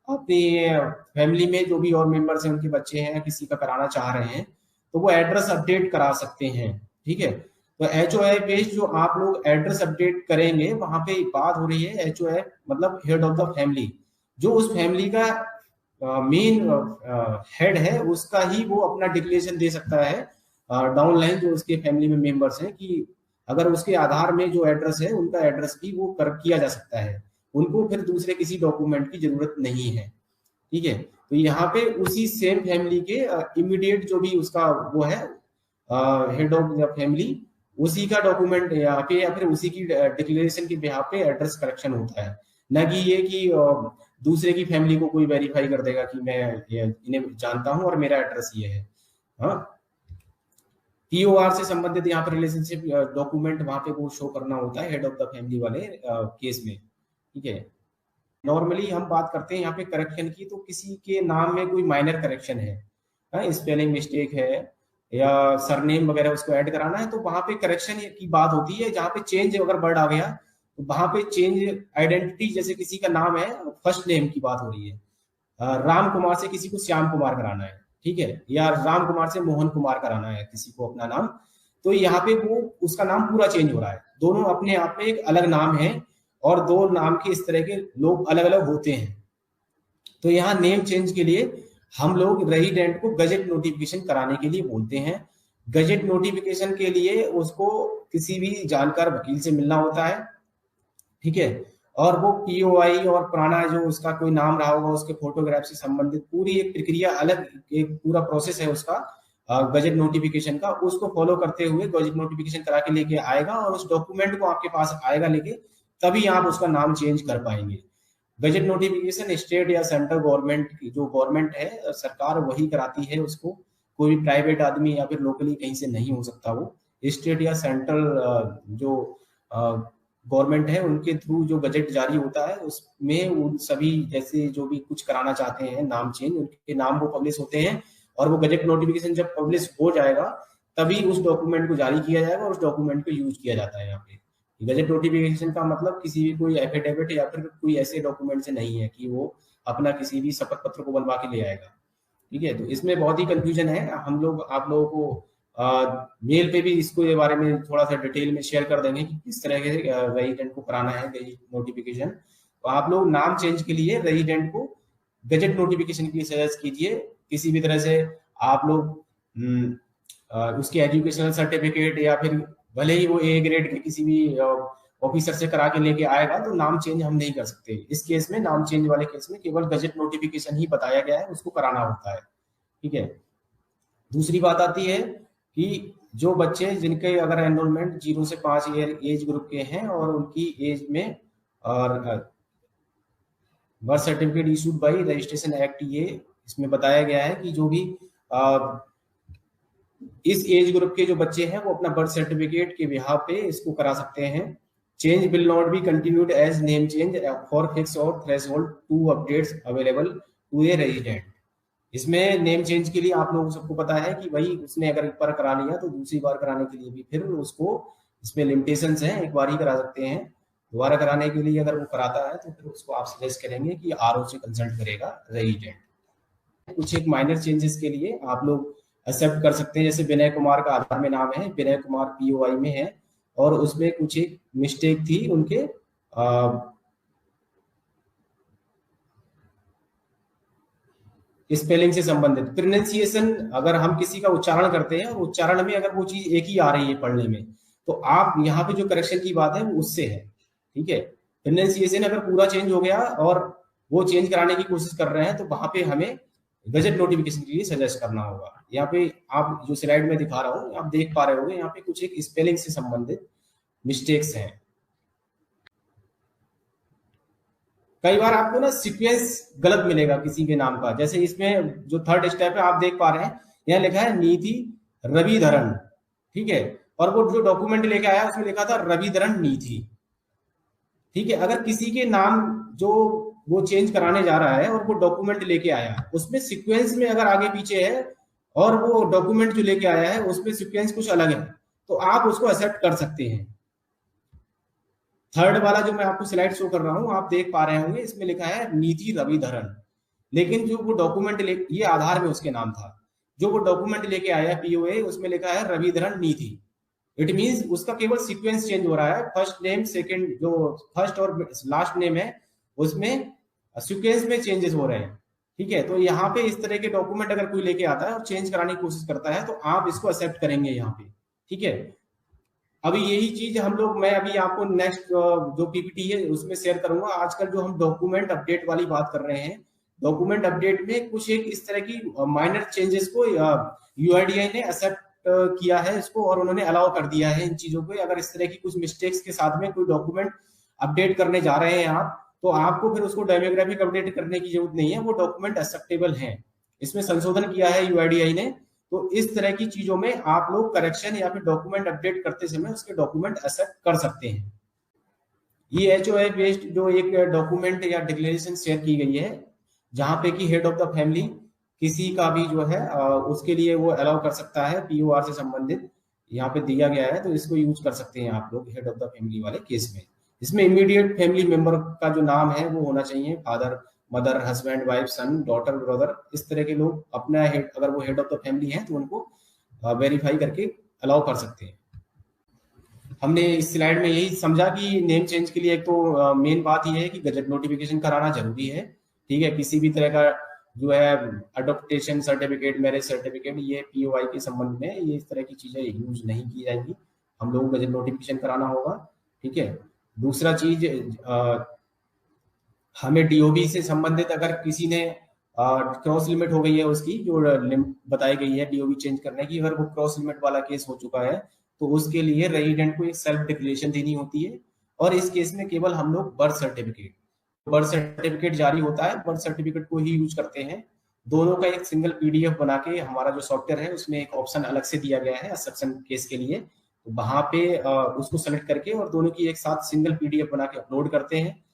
अपनी फैमिली में जो भी और मेंबर्स हैं, उनके बच्चे हैं, किसी का कराना चाह रहे हैं, तो वो एड्रेस अपडेट करा सकते हैं। ठीक है, तो HOF बेस्ड जो आप लोग एड्रेस अपडेट करेंगे, वहां पे बात हो रही है HOF मतलब हेड ऑफ द फैमिली, जो उस फैमिली का मेन हेड है, उसका ही वो अपना डिक्लेरेशन दे सकता है डाउन लाइन जो उसके फैमिली में मेंबर्स हैं, कि अगर उसके आधार में जो एड्रेस है उनका एड्रेस भी वो कर किया जा सकता है, उनको फिर दूसरे किसी डॉक्यूमेंट की जरूरत नहीं है। ठीक है, तो यहाँ पे उसी सेम फैमिली के इमीडिएट जो भी उसका वो है हेड ऑफ द फैमिली, उसी का डॉक्यूमेंट यहाँ पे या फिर उसी की डिक्लेरेशन के बिहाफ पे एड्रेस करेक्शन होता है, न कि ये कि दूसरे की फैमिली को कोई वेरीफाई कर देगा कि मैं इन्हें जानता हूं और मेरा एड्रेस ये है। हाँ, POR से संबंधित यहाँ पर रिलेशनशिप डॉक्यूमेंट वहां पे वो शो करना होता है हेड ऑफ द फैमिली वाले केस में। ठीक है, नॉर्मली हम बात करते हैं यहाँ पे करेक्शन की, तो किसी के नाम में कोई माइनर करेक्शन है, स्पेलिंग मिस्टेक है या सरनेम वगैरह उसको ऐड कराना है, तो वहां पे करेक्शन की बात होती है। जहाँ पे चेंज अगर वर्ड आ गया तो वहां पे चेंज आइडेंटिटी, जैसे किसी का नाम है, फर्स्ट नेम की बात हो रही है, राम कुमार से किसी को श्याम कुमार कराना है, ठीक है, या राम कुमार से मोहन कुमार कराना है किसी को अपना नाम, तो यहाँ पे वो उसका नाम पूरा चेंज हो रहा है। दोनों अपने आप में एक अलग नाम है और दो नाम के इस तरह के लोग अलग अलग होते हैं। तो यहाँ नेम चेंज के लिए हम लोग रेजिडेंट को गजेट नोटिफिकेशन कराने के लिए बोलते हैं। गजेट नोटिफिकेशन के लिए उसको किसी भी जानकार वकील से मिलना होता है। ठीक है, और वो POI और पुराना जो उसका कोई नाम रहा होगा उसके फोटोग्राफ से संबंधित पूरी एक प्रक्रिया, अलग एक पूरा प्रोसेस है उसका गजेट नोटिफिकेशन का, उसको फॉलो करते हुए गजेट नोटिफिकेशन करा के लेके आएगा और उस डॉक्यूमेंट को आपके पास आएगा लेके, तभी आप उसका नाम चेंज कर पाएंगे। गजेट नोटिफिकेशन स्टेट या सेंट्रल गवर्नमेंट की, जो गवर्नमेंट है सरकार वही कराती है उसको, कोई भी प्राइवेट आदमी या फिर लोकली कहीं से नहीं हो सकता। वो स्टेट या सेंट्रल जो गवर्नमेंट है उनके थ्रू जो बजट जारी होता है उसमें उन सभी जैसे जो भी कुछ कराना चाहते हैं नाम चेंज, उनके नाम वो पब्लिश होते हैं और वो गजट नोटिफिकेशन जब पब्लिश हो जाएगा तभी उस डॉक्यूमेंट को जारी किया जाएगा और उस डॉक्यूमेंट को यूज किया जाता है। यहाँ पे गजट नोटिफिकेशन का मतलब किसी भी कोई एफिडेविट या फिर कोई ऐसे डॉक्यूमेंट से नहीं है कि वो अपना किसी भी शपथ पत्र को बनवा के ले आएगा। ठीक है, तो इसमें बहुत ही कंफ्यूजन है। हम लोग आप लोगों को मेल पे भी इसको ये बारे में थोड़ा सा डिटेल में शेयर कर देंगे कि किस तरह के रेजिडेंट को कराना है गजट नोटिफिकेशन। तो आप लोग नाम चेंज के लिए रेजिडेंट को गजट नोटिफिकेशन के लिए सजेस्ट कीजिए। किसी भी तरह से आप लोग उसके एजुकेशनल सर्टिफिकेट या फिर भले ही वो ए ग्रेड के किसी भी ऑफिसर से करा के लेके आएगा तो नाम चेंज हम नहीं कर सकते। इस केस में, नाम चेंज वाले केस में केवल गजट नोटिफिकेशन ही बताया गया है, उसको कराना होता है। ठीक है। दूसरी बात आती है कि जो बच्चे जिनके अगर एनरोलमेंट 0 से 5 ईयर एज ग्रुप के हैं और उनकी एज में और birth certificate issued by registration act, ये इसमें बताया गया है कि जो भी इस एज ग्रुप के जो बच्चे हैं वो अपना बर्थ सर्टिफिकेट के बिहाफ पे इसको करा सकते हैं। Change will not be continued as name change for fix और threshold to updates available to a resident. इसमें नेम चेंज के लिए आप लोगों को सबको पता है कि भाई उसने अगर एक बार करा लिया तो दूसरी बार कराने के लिए भी फिर उसको, इसमें लिमिटेशंस हैं, एक बार ही करा सकते हैं। दोबारा कराने के लिए अगर वो कराता है तो फिर उसको आप सजेस्ट करेंगे कि आरओ से कंसल्ट करेगा रेजिडेंट। कुछ एक माइनर चेंजेस के लिए आप लोग एक्सेप्ट कर सकते हैं, जैसे विनय कुमार का आधार में नाम है, विनय कुमार पीओआई में है और उसमें कुछ एक मिस्टेक थी उनके स्पेलिंग से संबंधित। प्रोनाउंसिएशन अगर हम किसी का उच्चारण करते हैं और उच्चारण में अगर वो चीज एक ही आ रही है पढ़ने में, तो आप यहाँ पे जो करेक्शन की बात है वो उससे है। ठीक है। प्रोनाउंसिएशन अगर पूरा चेंज हो गया और वो चेंज कराने की कोशिश कर रहे हैं तो वहां पे हमें गजट नोटिफिकेशन के लिए सजेस्ट करना होगा। यहाँ पे आप जो स्लाइड में दिखा रहा हूँ आप देख पा रहे होंगे, यहाँ पे कुछ एक स्पेलिंग से संबंधित मिस्टेक्स हैं। कई बार आपको ना सीक्वेंस गलत मिलेगा किसी के नाम का, जैसे इसमें जो थर्ड स्टेप है आप देख पा रहे हैं, यहाँ लिखा है निधि रविधरन। ठीक है। और वो जो डॉक्यूमेंट लेके आया उसमें लिखा था रविधरन निधि। ठीक है। अगर किसी के नाम जो वो चेंज कराने जा रहा है और वो डॉक्यूमेंट लेके आया, उसमें सीक्वेंस में अगर आगे पीछे है और वो डॉक्यूमेंट जो लेके आया है उसमें सीक्वेंस कुछ अलग है, तो आप उसको एक्सेप्ट कर सकते हैं। थर्ड वाला जो मैं आपको स्लाइड शो कर रहा हूं आप देख पा रहे होंगे, इसमें लिखा है निधि रविधरन, लेकिन जो वो डॉक्यूमेंट ये आधार में उसके नाम था, जो वो डॉक्यूमेंट लेके आया पीओए उसमें लिखा है रविधरन निधि। इट मींस उसका केवल सीक्वेंस चेंज हो रहा है, फर्स्ट नेम सेकंड, जो फर्स्ट और लास्ट नेम है उसमें सीक्वेंस में चेंजेस हो रहे हैं। ठीक है। तो यहाँ पे इस तरह के डॉक्यूमेंट अगर कोई लेके आता है और चेंज कराने की कोशिश करता है तो आप इसको एक्सेप्ट करेंगे यहाँ पे। ठीक है। अभी यही चीज हम लोग, मैं अभी आपको नेक्स्ट जो पीपीटी है उसमें शेयर करूंगा। आजकल जो हम डॉक्यूमेंट अपडेट वाली बात कर रहे हैं, डॉक्यूमेंट अपडेट में कुछ एक इस तरह की माइनर चेंजेस को यूआईडीआई ने एक्सेप्ट किया है इसको, और उन्होंने अलाउ कर दिया है इन चीजों को। अगर इस तरह की कुछ मिस्टेक्स के साथ में कोई डॉक्यूमेंट अपडेट करने जा रहे हैं आप, तो आपको फिर उसको डेमोग्राफिक अपडेट करने की जरूरत नहीं है, वो डॉक्यूमेंट एक्सेप्टेबल है। इसमें संशोधन किया है यूआईडीआई ने। तो इस तरह की चीजों में आप लोग करेक्शन या फिर डॉक्यूमेंट अपडेट करते समय उसके डॉक्यूमेंट एक्सेप्ट कर सकते हैं। ये एचओए बेस्ड जो एक डॉक्यूमेंट या डिक्लेरेशन शेयर की गई है, जहां पे कि हेड ऑफ द फैमिली किसी का भी जो है उसके लिए वो अलाउ कर सकता है, पीओआर से संबंधित यहाँ पे दिया गया है, तो इसको यूज कर सकते हैं आप लोग हेड ऑफ द फैमिली वाले केस में। इसमें इमीडिएट फैमिली मेंबर का जो नाम है वो होना चाहिए, फादर, मदर, हस्बैंड, वाइफ, सन, डॉटर, ब्रदर, इस तरह के लोग अपना हेड, अगर वो हेड ऑफ द फैमिली है तो उनको वेरीफाई करके अलाउ कर सकते हैं। हमने इस स्लाइड में यही समझा कि नेम चेंज के लिए एक तो मेन बात ये है कि गजट नोटिफिकेशन कराना जरूरी है। ठीक है। किसी भी तरह का जो है अडॉप्टेशन सर्टिफिकेट, मैरिज सर्टिफिकेट, ये पीओआई के संबंध में ये इस तरह की चीजें यूज नहीं की जाएंगी, हम लोगों को गजट नोटिफिकेशन कराना होगा। ठीक है। दूसरा चीज, हमें डीओबी से संबंधित अगर किसी ने क्रॉस लिमिट हो गई है उसकी जो बताई गई है डीओबी चेंज करने की, अगर वो क्रॉस लिमिट वाला केस हो चुका है तो उसके लिए रेजिडेंट को एक सेल्फ डिक्लेरेशन देनी होती है। और इस केस में केवल हम लोग बर्थ सर्टिफिकेट जारी होता है, बर्थ सर्टिफिकेट को ही यूज करते हैं। दोनों का एक सिंगल पीडीएफ बना के हमारा जो सॉफ्टवेयर है उसमें एक ऑप्शन अलग से दिया गया है एक्सेप्शन केस के लिए, तो वहां पे उसको सेलेक्ट करके और दोनों की एक साथ सिंगल पीडीएफ बना के अपलोड करते हैं।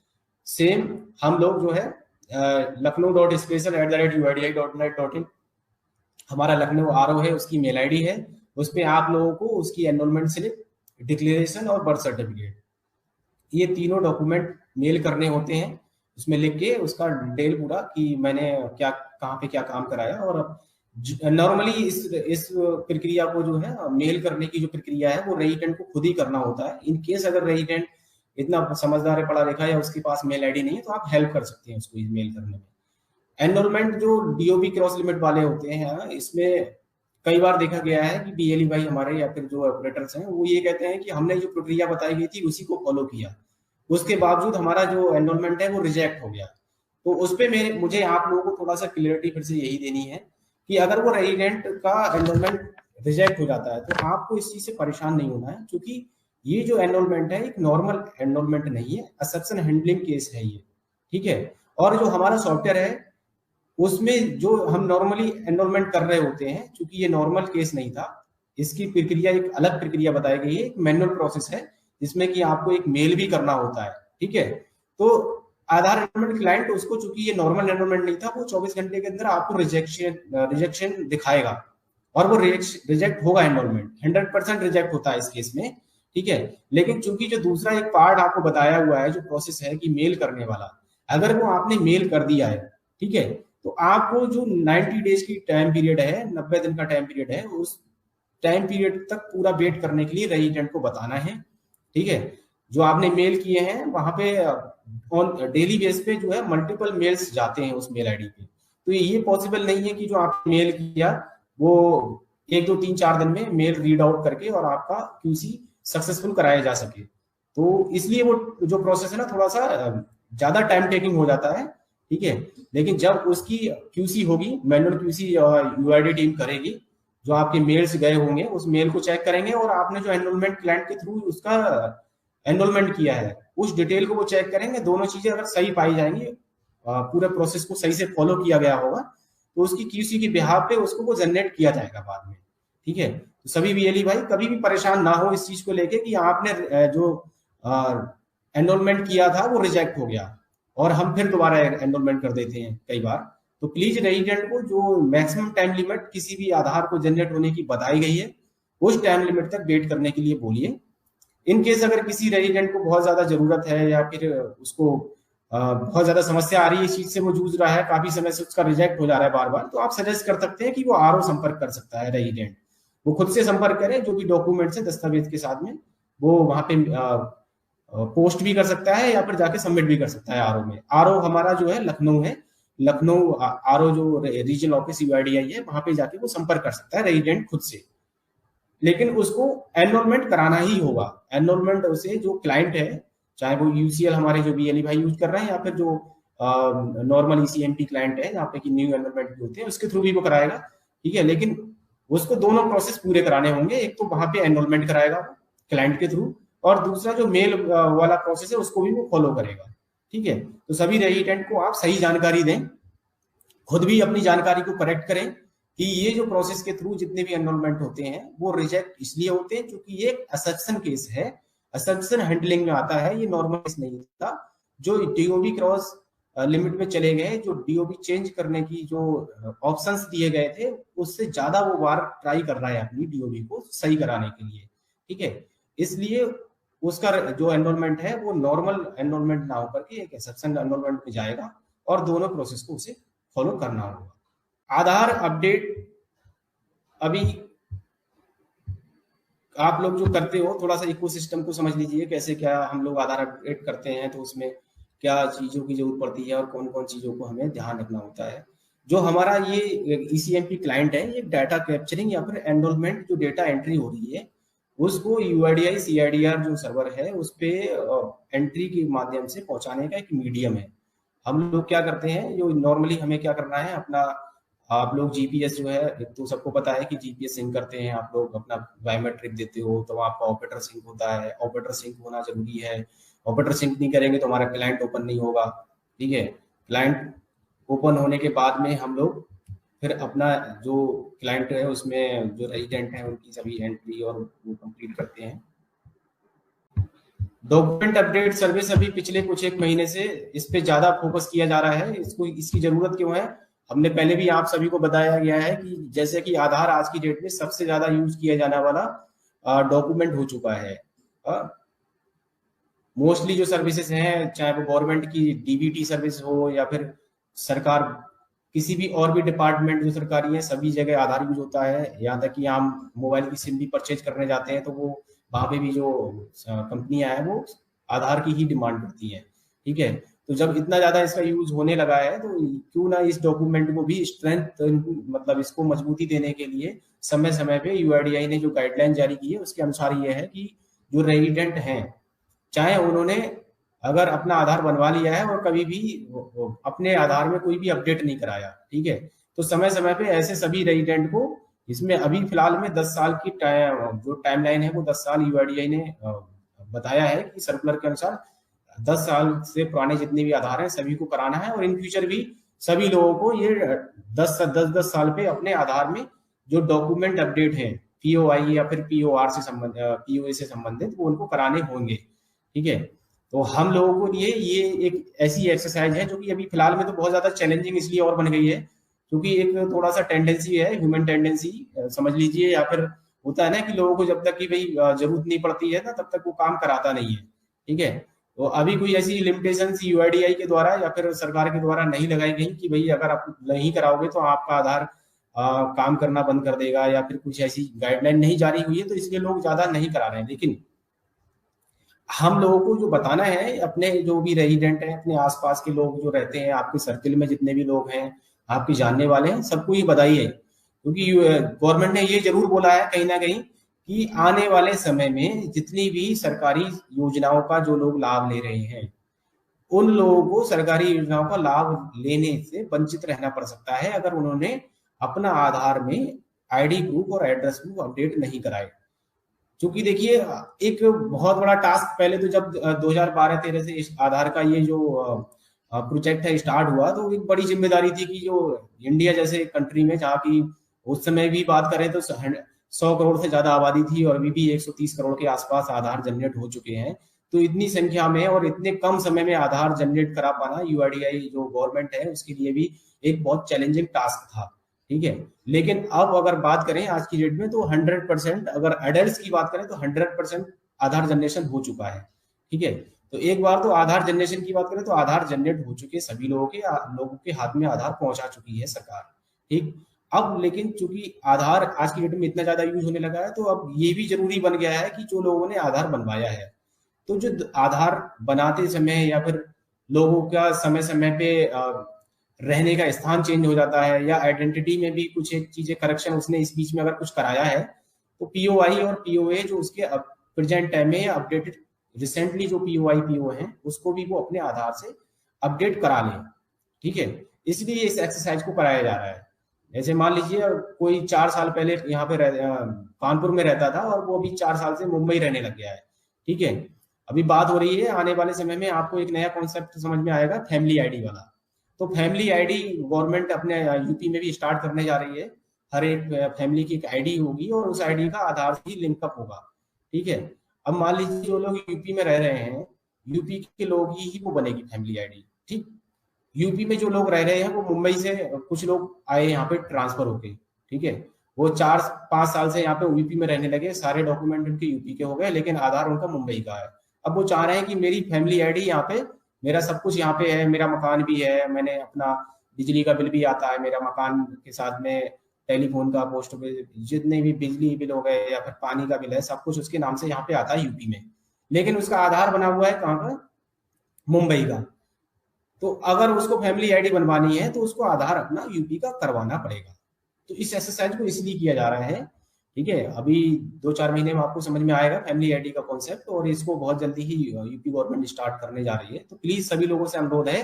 सेम हम लोग जो है lakhnau.special@uidi.net.in हमारा लखनऊ आरओ है, उसकी मेल आईडी है, उसमें आप लोगों को उसकी एनरोलमेंट स्लिप, डिक्लेरेशन और बर्थ सर्टिफिकेट, ये तीनों डॉक्यूमेंट मेल करने होते हैं। उसमें लिख के उसका डिटेल पूरा कि मैंने क्या, कहाँ पे क्या काम कराया। और नॉर्मली इस प्रक्रिया को जो है मेल करने की जो प्रक्रिया है वो रेजिडेंट को खुद ही करना होता है। इन केस अगर रेजिडेंट इतना समझदार है, पढ़ा लिखा है, उसके पास मेल आईडी नहीं है, तो आप हेल्प कर सकते हैं उसको मेल करने में। एनरोलमेंट जो डीओबी क्रॉस लिमिट वाले होते हैं इसमें कई बार देखा गया है कि बीएलई भाई हमारे या फिर जो ऑपरेटर्स हैं वो ये कहते हैं कि हमने जो प्रक्रिया बताई गई थी उसी को फॉलो किया, उसके बावजूद हमारा जो एनरोलमेंट है वो रिजेक्ट हो गया। तो उस पे मुझे आप लोगों को थोड़ा सा क्लियरिटी फिर से यही देनी है कि अगर वो रेजिडेंट का एनरोलमेंट रिजेक्ट हो जाता है तो आपको इस चीज से परेशान नहीं होना है, क्योंकि ये जो एनरोलमेंट है एक नॉर्मल एनरोलमेंट नहीं है, एक्सेप्शन हैंडलिंग केस है ये, ठीक है। और जो हमारा सॉफ्टवेयर है उसमें जो हम नॉर्मली एनरोलमेंट कर रहे होते हैं, क्योंकि ये नॉर्मल केस नहीं था, इसकी प्रक्रिया एक अलग प्रक्रिया बताई गई है, एक मैनुअल प्रोसेस है जिसमें कि आपको एक मेल भी करना होता है, ठीक है। तो आधार एनरोलमेंट क्लाइंट उसको, चूंकि ये नॉर्मल एनरोलमेंट नहीं था, वो 24 घंटे के अंदर आपको रिजेक्शन दिखाएगा और वो रिजेक्ट होगा, एनरोलमेंट 100% रिजेक्ट होता है इस केस में, ठीक है। लेकिन चूंकि जो दूसरा एक पार्ट आपको बताया हुआ है, जो प्रोसेस है कि मेल करने वाला, अगर वो आपने मेल कर दिया है, ठीक है, तो आपको जो 90 डेज की टाइम पीरियड है, 90 दिन का टाइम पीरियड है, उस टाइम पीरियड तक पूरा वेट करने के लिए रेजिडेंट को बताना है, ठीक है। जो आपने मेल किए हैं वहां पे ऑन डेली बेस पे जो है मल्टीपल मेल्स जाते हैं उस मेल आईडी पे, तो ये पॉसिबल नहीं है कि जो आपने मेल किया वो 1 2 3 4 दिन में मेल रीड आउट करके और आपका क्यूसी सक्सेसफुल कराया जा सके। तो इसलिए वो जो प्रोसेस है ना, थोड़ा सा ज्यादा टाइम टेकिंग हो जाता है, ठीक है। लेकिन जब उसकी क्यूसी होगी, मैनुअल क्यूसी यूआईडी टीम करेगी, जो आपके मेल्स गए होंगे उस मेल को चेक करेंगे और आपने जो एनरोलमेंट क्लाइंट के थ्रू उसका एनरोलमेंट किया है उस डिटेल को वो चेक करेंगे। दोनों चीजें अगर सही पाई जाएंगी, पूरे प्रोसेस को सही से फॉलो किया गया होगा, तो उसकी क्यूसी की बिहाफ पे उसको वो जनरेट किया जाएगा बाद में, ठीक है। तो सभी बीएलई भाई कभी भी परेशान ना हो इस चीज को लेके कि आपने जो एनरोलमेंट किया था वो रिजेक्ट हो गया और हम फिर दोबारा एनरोलमेंट कर देते हैं कई बार। तो प्लीज रेजिडेंट को जो मैक्सिमम टाइम लिमिट किसी भी आधार को जनरेट होने की बताई गई है, उस टाइम लिमिट तक वेट करने के लिए बोलिए। इन केस अगर किसी रेजिडेंट को बहुत ज्यादा जरूरत है या फिर उसको बहुत ज्यादा समस्या आ रही है, इस चीज से वो जूझ रहा है, काफी समय से उसका रिजेक्ट हो जा रहा है बार बार, तो आप सजेस्ट कर सकते हैं कि वो आरओ संपर्क कर सकता है रेजिडेंट, वो खुद से संपर्क करे, जो भी डॉक्यूमेंट्स है दस्तावेज के साथ में वो वहां पे पोस्ट भी कर सकता है या फिर जाके सबमिट भी कर सकता है आरओ में। आरओ हमारा जो है लखनऊ है, लखनऊ आरओ जो रीजनल ऑफिस यूआईडीआई है, वहां पे जाके वो संपर्क कर सकता है रेजिडेंट खुद से। लेकिन उसको एनरोलमेंट कराना ही होगा। एनरोलमेंट उसे जो क्लाइंट है, चाहे वो यूसीएल हमारे जो बीएलई भाई यूज कर रहे हैं या फिर जो नॉर्मल ईसीएमपी क्लाइंट है जहाँ पे कि न्यू एनरोलमेंट होते हैं, उसके थ्रू भी वो कराएगा, ठीक है। लेकिन उसको दोनों प्रोसेस पूरे कराने होंगे, एक तो वहां पे एनरोलमेंट कराएगा क्लाइंट के थ्रू, और दूसरा जो मेल वाला प्रोसेस है उसको भी वो फॉलो करेगा, ठीक है। तो सभी रेजिडेंट को आप सही जानकारी दें, खुद भी अपनी जानकारी को करेक्ट करें कि ये जो प्रोसेस के थ्रू जितने भी एनरोलमेंट होते हैं वो रिजेक्ट इसलिए होते हैं क्योंकि ये एक्सेप्शन केस है, एक्सेप्शन हैंडलिंग में आता है, ये नॉर्मल केस नहीं था। जो डीओबी क्रॉस लिमिट में चले गए, जो डीओबी चेंज करने की जो ऑप्शंस दिए गए थे, उससे ज्यादा वो बार ट्राई कर रहा है अपनी डीओबी को सही कराने के लिए, ठीक है। इसलिए उसका जो एनरोलमेंट है वो नॉर्मल एनरोलमेंट ना होकर के एक एक्सेप्शन एनरोलमेंट में जाएगा और दोनों प्रोसेस को उसे फॉलो करना होगा। आधार अपडेट अभी आप लोग जो करते हो, थोड़ा सा इकोसिस्टम को समझ लीजिए, कैसे क्या हम लोग आधार अपडेट करते हैं, तो उसमें क्या चीजों की जरूरत पड़ती है और कौन कौन चीजों को हमें ध्यान रखना होता है। जो हमारा ये ईसीएमपी क्लाइंट है, ये डाटा कैप्चरिंग या फिर एनरोलमेंट जो डेटा एंट्री हो रही है उसको यूआईडीआई सीआईडीआर जो सर्वर है उस पे एंट्री के माध्यम से पहुंचाने का एक मीडियम है। हम लोग क्या करते हैं, जो नॉर्मली हमें क्या करना है, अपना आप लोग जीपीएस जो है, एक तो सबको पता है कि जीपीएस सिंक करते हैं, आप लोग अपना बायोमेट्रिक देते हो तो आपका ऑपरेटर सिंक होता है, ऑपरेटर सिंक होना जरूरी है। ऑपरेटर सिंक नहीं करेंगे तो हमारा क्लाइंट ओपन नहीं होगा, ठीक है। क्लाइंट ओपन होने के बाद में हम लोग फिर अपना जो क्लाइंट है उसमें जो रेजिडेंट है उनकी सभी एंट्री और वो कंप्लीट करते हैं। डॉक्यूमेंट अपडेट सर्विस अभी पिछले कुछ एक महीने से इस पे ज्यादा फोकस किया जा रहा है। इसको इसकी जरूरत क्यों है, हमने पहले भी आप सभी को बताया गया है कि जैसे कि आधार आज की डेट में सबसे ज्यादा यूज किया जाने वाला डॉक्यूमेंट हो चुका है। मोस्टली जो सर्विसेज हैं, चाहे वो गवर्नमेंट की डीबीटी सर्विस हो या फिर सरकार किसी भी और भी डिपार्टमेंट जो सरकारी है, सभी जगह आधार यूज होता है। यहाँ तक कि हम मोबाइल की सिम भी परचेज करने जाते हैं तो वो वहां पे भी जो कंपनियां हैं वो आधार की ही डिमांड करती है, ठीक है। तो जब इतना ज्यादा इसका यूज होने लगा है तो क्यों ना इस डॉक्यूमेंट को भी स्ट्रेंथ, मतलब इसको मजबूती देने के लिए समय समय पे यूआईडीआई ने जो गाइडलाइन जारी की है उसके अनुसार ये है कि जो रेजिडेंट हैं, चाहे उन्होंने अगर अपना आधार बनवा लिया है और कभी भी अपने आधार में कोई भी अपडेट नहीं कराया, ठीक है, तो समय समय पे ऐसे सभी रेजिडेंट को, इसमें अभी फिलहाल में 10 साल की जो टाइमलाइन है वो 10 साल यूआईडीआई ने बताया है कि सर्कुलर के अनुसार 10 साल से पुराने जितने भी आधार हैं सभी को कराना है, और इन फ्यूचर भी सभी लोगों को ये 10 साल पे अपने आधार में जो डॉक्यूमेंट अपडेट है पीओआई या फिर पीओआर से संबंधित, पीओए से संबंधित, वो उनको कराने होंगे, ठीक है। तो हम लोगों के लिए ये एक ऐसी एक्सरसाइज है जो कि अभी फिलहाल में तो बहुत ज्यादा चैलेंजिंग इसलिए और बन गई है क्योंकि एक थोड़ा सा टेंडेंसी है, ह्यूमन टेंडेंसी समझ लीजिए, या फिर होता है ना कि लोगों को जब तक कि भाई जरूरत नहीं पड़ती है ना तब तक वो काम कराता नहीं है, ठीक है। तो अभी कोई ऐसी लिमिटेशन यूआईडीआई के द्वारा या फिर सरकार के द्वारा नहीं लगाई गई कि भाई अगर आप नहीं कराओगे तो आपका आधार काम करना बंद कर देगा, या फिर कुछ ऐसी गाइडलाइन नहीं जारी हुई है, तो इसलिए लोग ज्यादा नहीं करा रहे हैं। लेकिन हम लोगों को जो बताना है, अपने जो भी रेजिडेंट हैं, अपने आसपास के लोग जो रहते हैं, आपके सर्किल में जितने भी लोग हैं, आपके जानने वाले हैं, सबको ये बताइए, क्योंकि गवर्नमेंट ने ये जरूर बोला है कहीं ना कहीं कि आने वाले समय में जितनी भी सरकारी योजनाओं का जो लोग लाभ ले रहे हैं उन लोगों को सरकारी योजनाओं का लाभ लेने से वंचित रहना पड़ सकता है अगर उन्होंने अपना आधार में आईडी प्रूफ और एड्रेस प्रूफ अपडेट नहीं कराए। क्योंकि देखिए एक बहुत बड़ा टास्क, पहले तो जब 2012-13 से इस आधार का ये जो प्रोजेक्ट है स्टार्ट हुआ तो एक बड़ी जिम्मेदारी थी कि जो इंडिया जैसे कंट्री में, जहाँ की उस समय भी बात करें तो 100 करोड़ से ज्यादा आबादी थी और अभी भी 130 करोड़ के आसपास आधार जनरेट हो चुके हैं, तो इतनी संख्या में और इतने कम समय में आधार जनरेट करा पाना यूआईडीआई जो गवर्नमेंट है उसके लिए भी एक बहुत चैलेंजिंग टास्क था, ठीक है। लेकिन अब अगर बात करें आज की डेट में तो 100%, अगर एडल्ट की बात करें तो 100% आधार जनरेशन हो चुका है, ठीक है। तो एक बार तो आधार जनरेशन की बात करें तो आधार जनरेट हो चुके सभी लोगों के हाथ में आधार पहुंचा चुकी है सरकार, ठीक। अब लेकिन चूंकि आधार आज की डेट में इतना ज्यादा यूज होने लगा है तो अब ये भी जरूरी बन गया है कि जो लोगों ने आधार बनवाया है, तो जो आधार बनाते समय या फिर लोगों का समय समय पे रहने का स्थान चेंज हो जाता है या आइडेंटिटी में भी कुछ एक चीजें करेक्शन उसने इस बीच में अगर कुछ कराया है, तो पीओआई और पीओए जो उसके प्रेजेंट टाइम में अपडेटेड रिसेंटली जो पीओआई पीओ है उसको भी वो अपने आधार से अपडेट करा लें, ठीक है। इसलिए इस एक्सरसाइज को कराया जा रहा है। जैसे मान लीजिए कोई 4 साल पहले यहाँ पे कानपुर में रहता था और वो अभी 4 साल से मुंबई रहने लग गया है, ठीक है। अभी बात हो रही है आने वाले समय में आपको एक नया कॉन्सेप्ट समझ में आएगा, फैमिली आईडी वाला। तो फैमिली आईडी गवर्नमेंट अपने यूपी में भी स्टार्ट करने जा रही है। हर एक फैमिली की एक आईडी होगी और उस आईडी का आधार से ही लिंकअप होगा, ठीक है। अब मान लीजिए जो लोग यूपी में रह रहे हैं, यूपी के लोग ही वो बनेगी फैमिली आईडी, ठीक। यूपी में जो लोग रह रहे हैं वो मुंबई से कुछ लोग आए यहाँ पे ट्रांसफर होके, ठीक है। वो 4-5 साल से यहाँ पे यूपी में रहने लगे, सारे डॉक्यूमेंट उनके यूपी के हो गए लेकिन आधार उनका मुंबई का है। अब वो चाह रहे हैं कि मेरी फैमिली आईडी यहाँ पे, मेरा सब कुछ यहाँ पे है, मेरा मकान भी है, मैंने अपना बिजली का बिल भी आता है मेरा मकान के साथ में, टेलीफोन का, पोस्ट पे जितने भी बिजली बिल हो गए या फिर पानी का बिल है, सब कुछ उसके नाम से यहाँ पे आता है यूपी में, लेकिन उसका आधार बना हुआ है कहाँ का, मुंबई का। तो अगर उसको फैमिली आईडी बनवानी है तो उसको आधार अपना यूपी का करवाना पड़ेगा। तो इस एक्सरसाइज को इसलिए किया जा रहा है, ठीक है। अभी 2-4 महीने में आपको समझ में आएगा फैमिली आईडी का कॉन्सेप्ट, और इसको बहुत जल्दी ही यूपी गवर्नमेंट स्टार्ट करने जा रही है। तो प्लीज सभी लोगों से अनुरोध है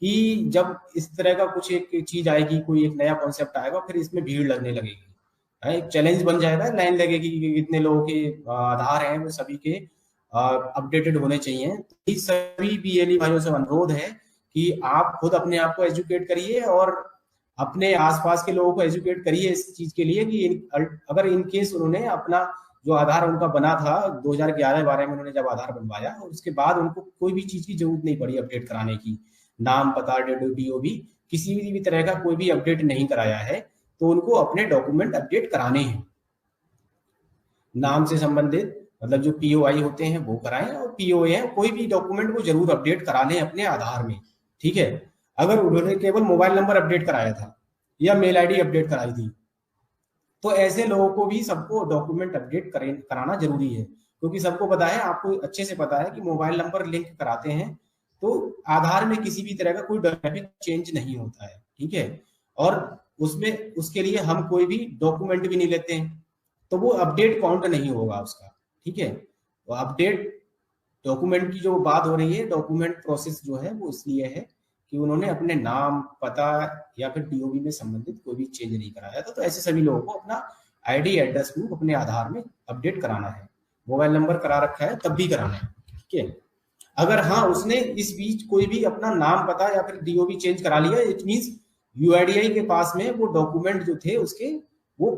कि जब इस तरह का कुछ एक चीज आएगी, कोई एक नया कॉन्सेप्ट आएगा, फिर इसमें भीड़ लगने लगेगी, एक चैलेंज बन जाएगा, लाइन लगेगी कि कितने लोगों के आधार हैं वो सभी के अपडेटेड होने चाहिए। तो सभी बीएलई भाइयों से अनुरोध है कि आप खुद अपने आप को एजुकेट करिए और अपने आसपास के लोगों को एजुकेट करिए इस चीज के लिए कि अगर इन केस उन्होंने अपना जो आधार उनका बना था 2011-12 में उन्होंने जब आधार बनवाया और उसके बाद उनको कोई भी चीज की जरूरत नहीं पड़ी अपडेट कराने की, नाम, पता, डीओबी, किसी भी तरह का कोई भी अपडेट नहीं कराया है, तो उनको अपने डॉक्यूमेंट अपडेट कराने हैं। नाम से संबंधित मतलब जो पीओआई होते हैं वो कराएं, और पीओए है कोई भी डॉक्यूमेंट को जरूर अपडेट करा लें अपने आधार में, ठीक है। अगर उन्होंने केवल मोबाइल नंबर अपडेट कराया था या मेल आईडी अपडेट कराई थी तो ऐसे लोगों को भी सबको डॉक्यूमेंट अपडेट कराना जरूरी है, क्योंकि सबको पता है, आपको अच्छे से पता है कि मोबाइल नंबर लिंक कराते हैं तो आधार में किसी भी तरह का कोई डेमोग्राफिक चेंज नहीं होता है, ठीक है। और उसमें उसके लिए हम कोई भी डॉक्यूमेंट भी नहीं लेते हैं, तो वो अपडेट काउंट नहीं होगा उसका, ठीक है। तो अपडेट डॉक्यूमेंट की जो बात हो रही है, डॉक्यूमेंट प्रोसेस जो है वो इसलिए है कि उन्होंने अपने नाम, पता या फिर डीओबी में संबंधित कोई भी चेंज नहीं कराया था। तो ऐसे सभी लोगों को अपना आईडी एड्रेस प्रूफ अपने आधार में अपडेट कराना है। मोबाइल नंबर करा रखा है तब भी कराना है, ठीक है। अगर हाँ उसने इस बीच कोई भी अपना नाम, पता या फिर डीओबी चेंज करा लिया, इट मींस यूआईडीआई के पास में वो डॉक्यूमेंट जो थे उसके वो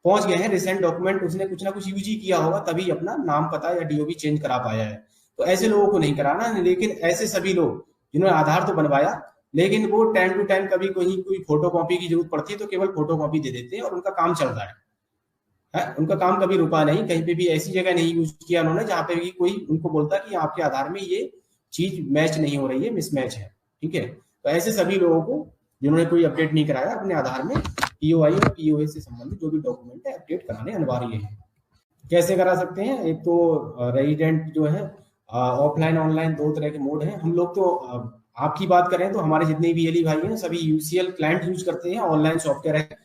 पहुंच गए हैं, रिसेंट डॉक्यूमेंट, उसने कुछ ना कुछ यूज ही किया होगा तभी अपना नाम, पता या डीओबी चेंज करा पाया है। तो ऐसे लोगों को नहीं कराना। लेकिन ऐसे सभी लोग जिन्होंने आधार तो बनवाया, लेकिन वो टाइम टू टाइम कभी कोई फोटो कॉपी की जरूरत पड़ती है तो केवल फोटो कॉपी दे देते हैं और उनका काम चल रहा है, उनका काम कभी रुका नहीं। कहीं पे भी ऐसी जगह नहीं यूज किया उन्होंने जहां पे भी कोई उनको बोलता कि आपके आधार में ये चीज मैच नहीं हो रही है, मिसमैच है, ठीक है। तो ऐसे सभी लोगों को जिन्होंने कोई अपडेट नहीं कराया अपने आधार में, पीओआई और पीओए से संबंधित जो भी डॉक्यूमेंट है अपडेट कराने अनिवार्य है। कैसे करा सकते हैं? एक तो रेजिडेंट जो है, ऑफलाइन ऑनलाइन दो तरह के मोड हैं। हम लोग तो आपकी बात करें तो हमारे जितने भी एली भाई हैं सभी यूसीएल क्लाइंट यूज करते हैं, ऑनलाइन सॉफ्टवेयर है,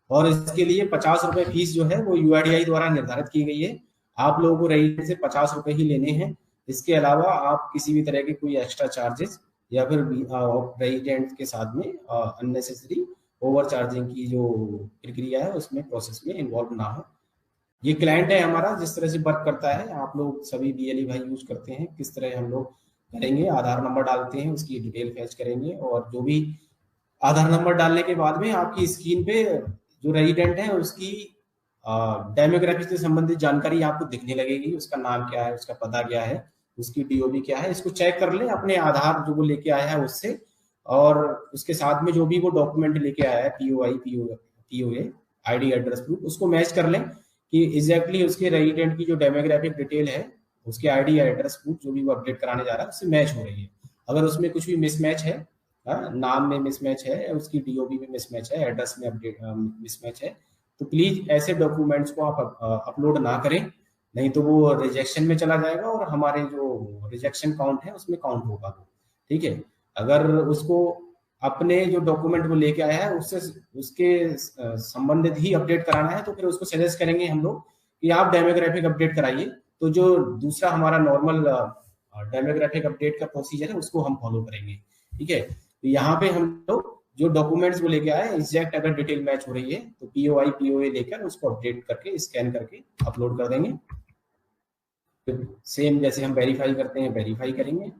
और इसके लिए 50 रुपए फीस जो है वो यूआईडीआई द्वारा निर्धारित की गई है। आप लोगों को रेजिडेंट से 50 रुपए ही लेने हैं। इसके अलावा आप किसी भी तरह के कोई एक्स्ट्रा चार्जेस या फिर रेजिडेंट के साथ में अननेसेसरी ओवर चार्जिंग की जो प्रक्रिया है उसमें प्रोसेस में इन्वॉल्व ना हो। ये क्लाइंट है हमारा, जिस तरह से वर्क करता है आप लोग सभी बीएलई भाई यूज करते हैं, किस तरह हम लोग करेंगे, आधार नंबर डालते हैं, उसकी डिटेल फैच करेंगे, और जो भी आधार नंबर डालने के बाद में आपकी स्क्रीन पे जो रेजिडेंट है उसकी डेमोग्राफी से संबंधित जानकारी आपको दिखने लगेगी। उसका नाम क्या है, उसका पता क्या है, उसकी डीओबी क्या है, इसको चेक कर ले अपने आधार जो वो लेके आया है उससे, और उसके साथ में जो भी वो डॉक्यूमेंट लेके आया है POI POA ID address proof, उसको मैच कर लें कि एग्जैक्टली उसके रेजिडेंट की जो डेमोग्राफिक डिटेल है उसके आईडी एड्रेस प्रूफ जो भी वो अपडेट कराने जा रहा है उससे मैच हो रही है। अगर उसमें कुछ भी मिसमैच है, नाम में मिसमैच है, उसकी डीओबी में मिसमैच है, एड्रेस में अपडेट मिसमैच है, तो प्लीज ऐसे डॉक्यूमेंट्स को आप अपलोड ना करें, नहीं तो वो रिजेक्शन में चला जाएगा और हमारे जो रिजेक्शन काउंट है उसमें काउंट होगा वो, ठीक है। अगर उसको अपने जो डॉक्यूमेंट वो लेके आया है उससे उसके संबंधित ही अपडेट कराना है तो फिर उसको सजेस्ट करेंगे हम लोग कि आप डेमोग्राफिक अपडेट कराइए। तो जो दूसरा हमारा नॉर्मल डेमोग्राफिक अपडेट का प्रोसीजर है उसको हम फॉलो करेंगे, ठीक है। तो यहाँ पे हम लोग जो डॉक्यूमेंट्स वो लेके आए एग्जैक्ट अगर डिटेल मैच हो रही है तो पीओआई पीओए लेकर उसको अपडेट करके स्कैन करके अपलोड कर देंगे। सेम जैसे हम वेरीफाई करते हैं वेरीफाई करेंगे।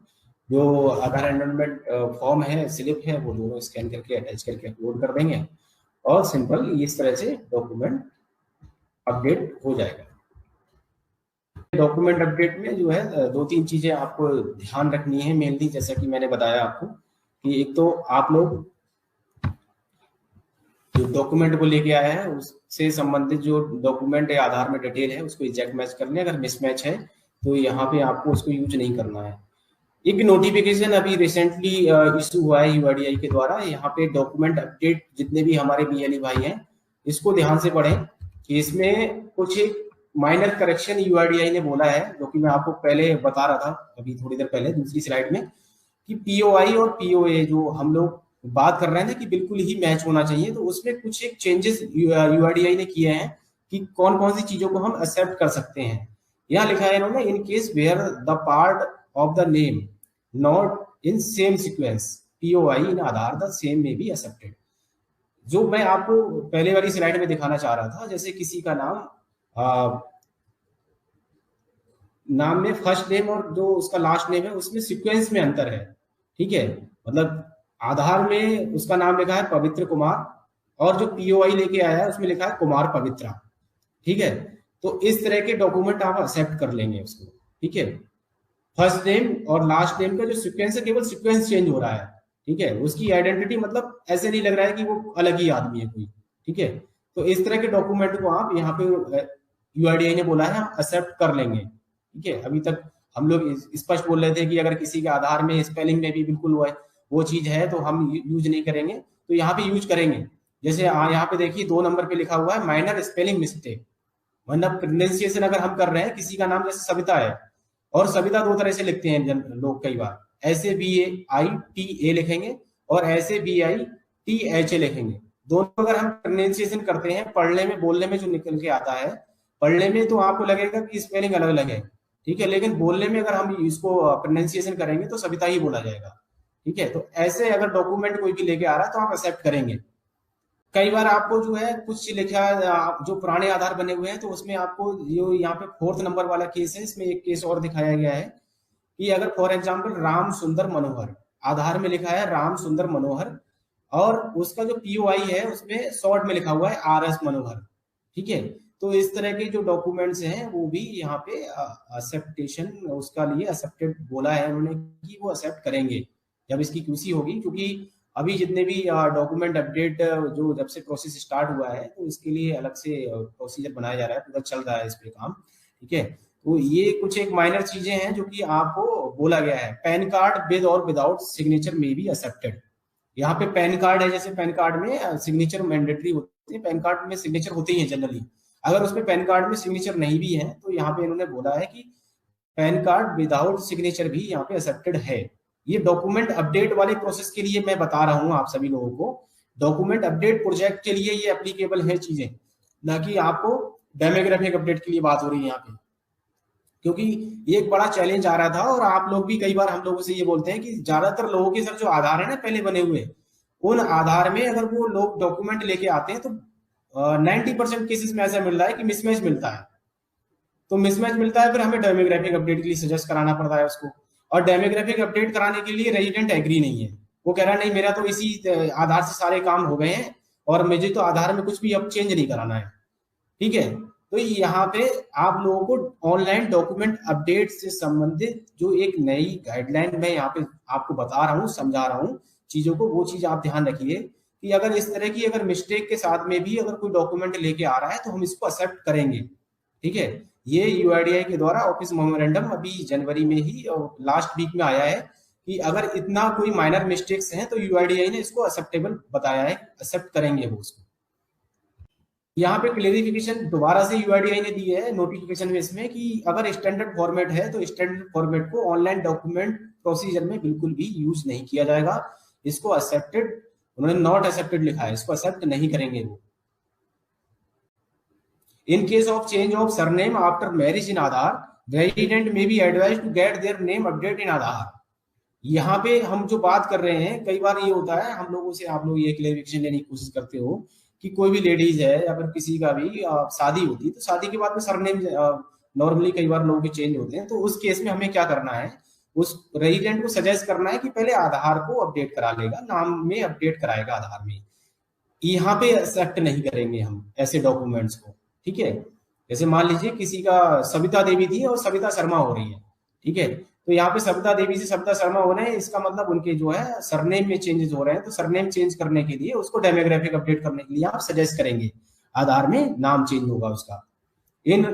जो आधार एनरोलमेंट फॉर्म है, स्लिप है, वो दोनों स्कैन करके अटैच करके अपलोड कर देंगे और सिंपल इस तरह से डॉक्यूमेंट अपडेट हो जाएगा। डॉक्यूमेंट अपडेट में जो है दो तीन चीजें आपको ध्यान रखनी है मेनली, जैसा कि मैंने बताया आपको कि एक तो आप लोग जो डॉक्यूमेंट को लेके आया है उससे संबंधित जो डॉक्यूमेंट है आधार में डिटेल है उसको एग्जैक्ट मैच कर लें। अगर मिसमैच है तो यहाँ पे आपको उसको यूज नहीं करना है। एक नोटिफिकेशन अभी रिसेंटली इशू हुआ है यूआईडीआई के द्वारा, यहाँ पे डॉक्यूमेंट अपडेट जितने भी हमारे बीएलई भाई हैं इसको ध्यान से पढ़ें कि इसमें कुछ एक माइनर करेक्शन यूआईडीआई ने बोला है, जो कि मैं आपको पहले बता रहा था अभी थोड़ी देर पहले दूसरी स्लाइड में, कि पीओआई और पीओए जो हम लोग बात कर रहे हैं कि बिल्कुल ही मैच होना चाहिए, तो उसमें कुछ एक चेंजेस यूआईडीआई ने किए हैं कि कौन कौन सी चीजों को हम एक्सेप्ट कर सकते हैं। यहाँ लिखा है इन्होंने, in case where the part of the name not in same sequence POI in Aadhaar the same may be accepted. जो मैं आपको पहले वाली स्लाइड में दिखाना चाह रहा था, जैसे किसी का नाम में फर्स्ट नेम और जो उसका लास्ट नेम है उसमें सीक्वेंस में अंतर है, ठीक है। मतलब आधार में उसका नाम लिखा है पवित्र कुमार और जो पीओआई लेके आया है उसमें लिखा है कुमार पवित्रा, ठीक है। तो इस तरह के डॉक्यूमेंट आप एक्सेप्ट कर लेंगे उसको, ठीक है। फर्स्ट नेम और लास्ट नेम का जो सीक्वेंस है केवल सीक्वेंस चेंज हो रहा है, ठीक है। उसकी आइडेंटिटी मतलब ऐसे नहीं लग रहा है कि वो अलग ही आदमी है कोई, ठीक है। तो इस तरह के डॉक्यूमेंट को आप यहाँ पे यूआईडीआई ने बोला है हम एक्सेप्ट कर लेंगे, ठीक है। अभी तक हम लोग स्पष्ट बोल रहे थे कि अगर किसी के आधार में स्पेलिंग में भी बिल्कुल वो चीज है तो हम यूज नहीं करेंगे, तो यहाँ पे यूज करेंगे। जैसे यहाँ पे देखिए 2 नंबर पे लिखा हुआ है माइनर स्पेलिंग मिस्टेक, मतलब प्रोनाउंसिएशन अगर हम कर रहे हैं, किसी का नाम जैसे सविता है और सविता 2 तरह से लिखते हैं लोग कई बार, ऐसे BAITA लिखेंगे और ऐसे BITHA लिखेंगे। दोनों अगर हम प्रोनाउंसिएशन करते हैं, पढ़ने में बोलने में जो निकल के आता है, पढ़ने में तो आपको लगेगा कि स्पेलिंग अलग अलग है, ठीक है, लेकिन बोलने में अगर हम इसको प्रोनाउंसिएशन करेंगे तो सविता ही बोला जाएगा, ठीक है। तो ऐसे अगर डॉक्यूमेंट कोई भी लेके आ रहा है तो आप एक्सेप्ट करेंगे। कई बार आपको जो है कुछ लिखा जो पुराने आधार बने हुए हैं तो उसमें आपको जो यहाँ पे 4th नंबर वाला केस है, इसमें एक केस और दिखाया गया है कि अगर फॉर एग्जांपल राम सुंदर मनोहर, आधार में लिखा है राम सुंदर मनोहर और उसका जो POI है उसमें शॉर्ट में लिखा हुआ है RS मनोहर, ठीक है। तो इस तरह के जो डॉक्यूमेंट्स हैं वो भी यहाँ पे एक्सेप्टेशन उसका लिए एक्सेप्टेड बोला है उन्होंने कि वो एक्सेप्ट करेंगे जब इसकी QC होगी, क्योंकि अभी जितने भी डॉक्यूमेंट अपडेट जो जब से प्रोसेस स्टार्ट हुआ है तो इसके लिए अलग से प्रोसीजर बनाया जा रहा है, पूरा चल रहा है इस पे काम, ठीक है। तो ये कुछ एक माइनर चीजें हैं जो कि आपको बोला गया है। पैन कार्ड विद और विदाउट सिग्नेचर में भी एक्सेप्टेड। यहाँ पे पैन कार्ड है, जैसे पैन कार्ड में सिग्नेचर मैंडेटरी होती है, पैन कार्ड में सिग्नेचर होते ही है जनरली, अगर उसमें पैन कार्ड में सिग्नेचर नहीं भी है तो यहाँ पे इन्होंने बोला है कि पैन कार्ड विदाउट सिग्नेचर भी यहाँ पे एक्सेप्टेड है। ये डॉक्यूमेंट अपडेट वाले प्रोसेस के लिए मैं बता रहा हूँ आप सभी लोगों को, डॉक्यूमेंट अपडेट प्रोजेक्ट के लिए ये एप्लीकेबल है चीजें, ना कि आपको डेमोग्राफिक अपडेट के लिए बात हो रही है यहाँ पे। क्योंकि ये एक बड़ा चैलेंज आ रहा था और आप लोग भी कई बार हम लोगों से ये बोलते हैं कि ज्यादातर लोगों के सर जो आधार है ना पहले बने हुए, उन आधार में अगर वो लोग डॉक्यूमेंट लेके आते हैं तो 90% केसेस में ऐसा मिल रहा है कि मिसमैच मिलता है। तो मिसमैच मिलता है, फिर हमें डेमोग्राफिक अपडेट के लिए सजेस्ट कराना पड़ता है उसको, और डेमोग्राफिक अपडेट कराने के लिए रेजिडेंट एग्री नहीं है, वो कह रहा है नहीं मेरा तो इसी आधार से सारे काम हो गए हैं और मुझे तो आधार में कुछ भी अब चेंज नहीं कराना है, ठीक है। तो यहाँ पे आप लोगों को ऑनलाइन डॉक्यूमेंट अपडेट से संबंधित जो एक नई गाइडलाइन मैं यहाँ पे आपको बता रहा हूँ, समझा रहा हूँ चीजों को, वो चीज आप ध्यान रखिए कि अगर इस तरह की अगर मिस्टेक के साथ में भी अगर कोई डॉक्यूमेंट लेके आ रहा है तो हम इसको एक्सेप्ट करेंगे, ठीक है। ये UIDAI के द्वारा ऑफिस मेमोरेंडम अभी जनवरी में ही और लास्ट वीक में आया है कि अगर इतना कोई माइनर मिस्टेक्स हैं तो UIDAI ने इसको एक्सेप्टेबल बताया है, एक्सेप्ट करेंगे वो उसको। यहाँ पे क्लेरिफिकेशन दोबारा से UIDAI ने दी है नोटिफिकेशन में इसमें कि अगर स्टैंडर्ड फॉर्मेट है तो स्टैंडर्ड फॉर्मेट को ऑनलाइन डॉक्यूमेंट प्रोसीजर में बिल्कुल भी यूज नहीं किया जाएगा, इसको एक्सेप्टेड, उन्होंने नॉट एक्सेप्टेड लिखा है, इसको एक्सेप्ट नहीं करेंगे वो। In case of change of surname after marriage in Aadhaar, resident may be advised to get their name update in Aadhaar। यहाँ पे हम जो बात कर रहे हैं, कई बार ये होता है हम लोगों से, आप लोग ये क्लेरिफिकेशन लेने की कोशिश करते हो कि कोई भी लेडीज है या फिर किसी का भी शादी होती है तो शादी के बाद में सरनेम नॉर्मली कई बार लोगों के चेंज होते हैं, तो उस केस में हमें क्या करना है, उस रेजिडेंट को सजेस्ट करना है कि पहले आधार को अपडेट करा लेगा, नाम में अपडेट कराएगा आधार में। यहाँ पे एक्सेप्ट नहीं करेंगे हम ऐसे डॉक्यूमेंट्स को, ठीक है। जैसे मान लीजिए किसी का सविता देवी थी और सविता शर्मा हो रही है, ठीक है, तो यहाँ पे सविता देवी से सविता शर्मा हो रहे हैं, इसका मतलब उनके जो है सरनेम में चेंजेस हो रहे हैं, तो सरनेम चेंज करने के लिए उसको डेमोग्राफिक अपडेट करने के लिए आप सजेस्ट करेंगे, आधार में नाम चेंज होगा उसका। In